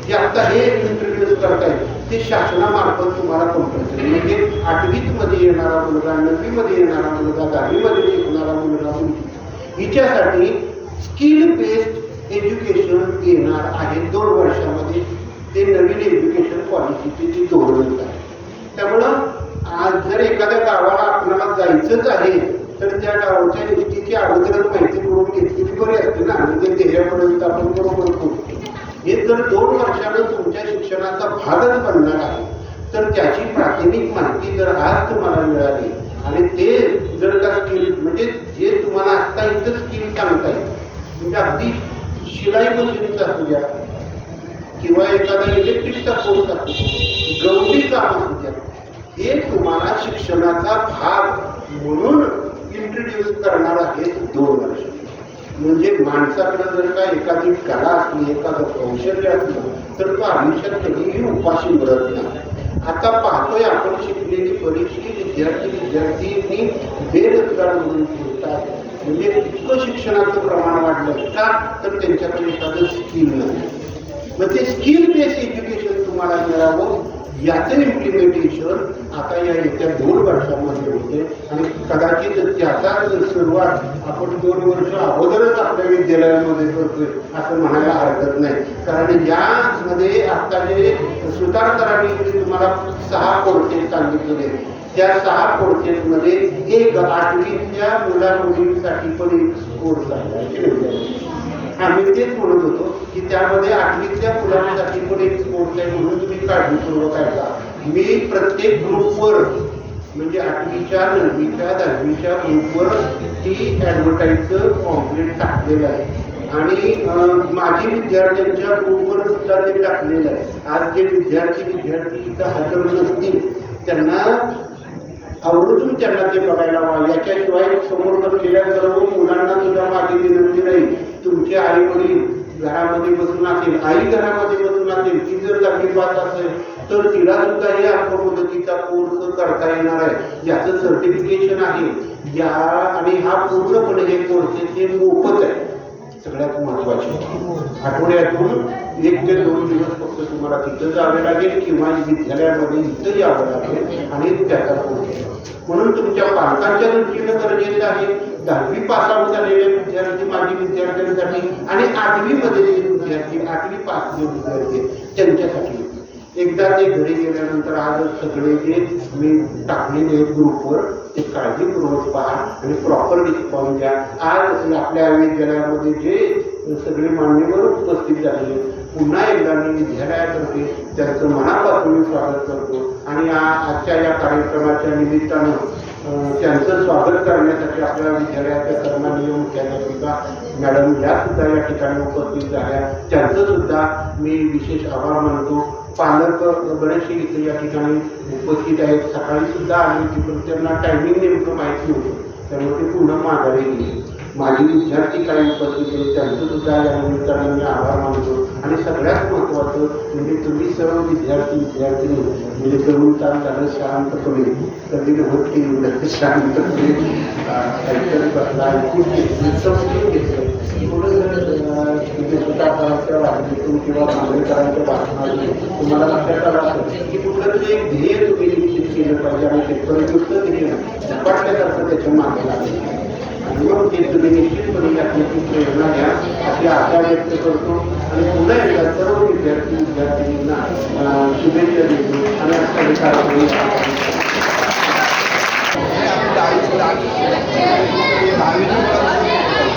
जे आता हे इंट्रोड्यूस करतायत ते शासनामार्फत तुम्हाला कंपल्सरी म्हणजे 8वीत मध्ये येणारा मुलगा, 9वी मध्ये येणारा मुलगा, 10वी मध्ये शिकणारा मुलगा हिच्यासाठी स्किल बेस्ड एज्युकेशन येणार आहे 2 वर्षामध्ये. ते नवीन एज्युकेशन पॉलिसीचे जे धोरण आहे. त्यामुळं आज जर एखाद्या गावाला आपल्याला जायचंच आहे तर त्या गावाच्या एसटीची अगोदरच माहिती करून घेतली बरी असते ना म्हणजे त्याच्यापर्यंत आपण बरोबर पोहोचतो. हे जर 2 वर्षानं तुमच्या शिक्षणाचा भागच बनणार आहे तर त्याची प्राथमिक माहिती जर आज तुम्हाला मिळाली आणि ते जर का स्किल म्हणजे जे तुम्हाला आता इथं स्किल सांगताय म्हणजे अगदी शिलाई मशीनचा असू द्या किंवा एखादा इलेक्ट्रिकचा कोर्स असू द्या, गवंडी काम असू द्या, हे तुम्हाला शिक्षणाचा भाग म्हणून इंट्रोड्यूस करणार आहे 2 वर्ष. म्हणजे माणसाकडे जर का एखादी कला असली एखादं कौशल्य असलं तर तो आयुष्यात कधीही उपाशी मिळत नाही. आता पाहतोय आपण शिकलेली बरीचशी विद्यार्थ्यांनी बेरोजगार म्हणून फिरतात. म्हणजे इतकं शिक्षणाचं प्रमाण वाढलं का तर त्यांच्याकडे एखादं स्किल नाही. मग ते स्किल बेस्ड एज्युकेशन तुम्हाला मिळावं याचं इम्प्लिमेंटेशन आता या येत्या 2 वर्षांमध्ये होते आणि कदाचित त्याचा सुरुवात आपण 2 वर्ष अगोदरच आपल्या विद्यालयामध्ये करतोय असं म्हणायला हरकत नाही. कारण यामध्ये आता जे सुतार सरांनी तुम्हाला 6 कोर्सेस सांगितलेले त्या 6 कोर्सेसमध्ये एक 8वीच्या मुला मुलींसाठी पण एक कोर्स आहे. आम्ही तेच म्हणत होतो की त्यामध्ये 8वीच्या मुलांसाठी पण एक कोर्स आहे म्हणून तुम्ही काळजीपूर्वक ऐका. मी प्रत्येक ग्रुपवर म्हणजे 8वीच्या 9वीच्या 10वीच्या ग्रुपवर ती ॲडव्हर्टाईजचं पॉम्पलेट टाकलेलं आहे आणि माझी विद्यार्थ्यांच्या ग्रुपवर सुद्धा ते टाकलेलं आहे. आज जे विद्यार्थी इथं हजर नसतील त्यांना आवर्जून त्यांना ते बघायला हवं. याच्याशिवाय समोर बसलेल्या सर्व मुलांना सुद्धा माझी विनंती राहील, तुमचे आई वडील घरामध्ये बसून असेल, आई घरामध्ये बसून असेल, ती जर 10वी पास असेल तर तिला सुद्धा हे अल्पमुदतीचा कोर्स करता येणार आहे. याचं सर्टिफिकेशन आहे या आणि हा पूर्णपणे हे कोर्सेस हे मोफत आहे. सगळ्यात महत्वाचे आठवड्यातून 1 ते 2 दिवस फक्त तुम्हाला तिथं जावे लागेल किंवा विद्यालयामध्ये इथं यावं लागेल आणि त्याचा कोर्स म्हणून तुमच्या पालकांच्या दृष्टीनं गरजेचं आहे. 10वी पास आउट झालेले विद्यार्थी माजी विद्यार्थ्यांसाठी आणि 8वीमध्ये जे विद्यार्थी 8वी पास जे विद्यार्थी त्यांच्यासाठी एकदा ते घरी गेल्यानंतर आज सगळे जे मी टाकलेले ग्रुपवर ते काळजीपूर्वक पहा आणि प्रॉपर रिस्पॉन्स द्या. आज आपल्या विद्यालयामध्ये जे सगळे मान्यवर उपस्थित झालेले पुन्हा एकदा मी विद्यालयातर्फे त्यांचं मनापासून स्वागत करतो आणि आजच्या या कार्यक्रमाच्या निमित्तानं त्यांचं स्वागत करण्यासाठी आपल्या विद्यालयाच्या सन्माननीय मुख्याध्यापिका मॅडम या सुद्धा या ठिकाणी उपस्थित झाल्या. त्यांचं सुद्धा मी विशेष आभार मानतो. पालक बरेचसे इथे या ठिकाणी उपस्थित आहेत. सकाळी सुद्धा आली होती पण त्यांना टायमिंग नेमकं माहिती नव्हतं त्यामुळे ते पुन्हा माघारी गेली. माझी विद्यार्थी काही उपस्थित होते त्यांचं सुद्धा या निमित्ताने मी आभार मानतो. आणि सगळ्यात महत्त्वाचं म्हणजे तुम्ही सर्व विद्यार्थी म्हणजे करून काम झालं शांतपणे कधी होती शांतपणे ऐकत बसला ऐकून घेतलं समजून घेतलं. थोडं स्वतः वाटणीतून किंवा मांडळकरांच्या भाषणातून तुम्हाला लक्षात आलं असेल की कुठलं तरी एक ध्येय तुम्ही निश्चित केलं पाहिजे आणि शेतकरी युक्त देखील झपाटल्यासारखं त्याच्या मागे लागेल आणि मग ते तुम्ही निश्चितपणे यातून प्रेरणा द्या अशी आशा व्यक्त करतो. आणि पुन्हा एकदा सर्व विद्यार्थ्यांना शुभेच्छा देतो आणि असा हे कार्यक्रम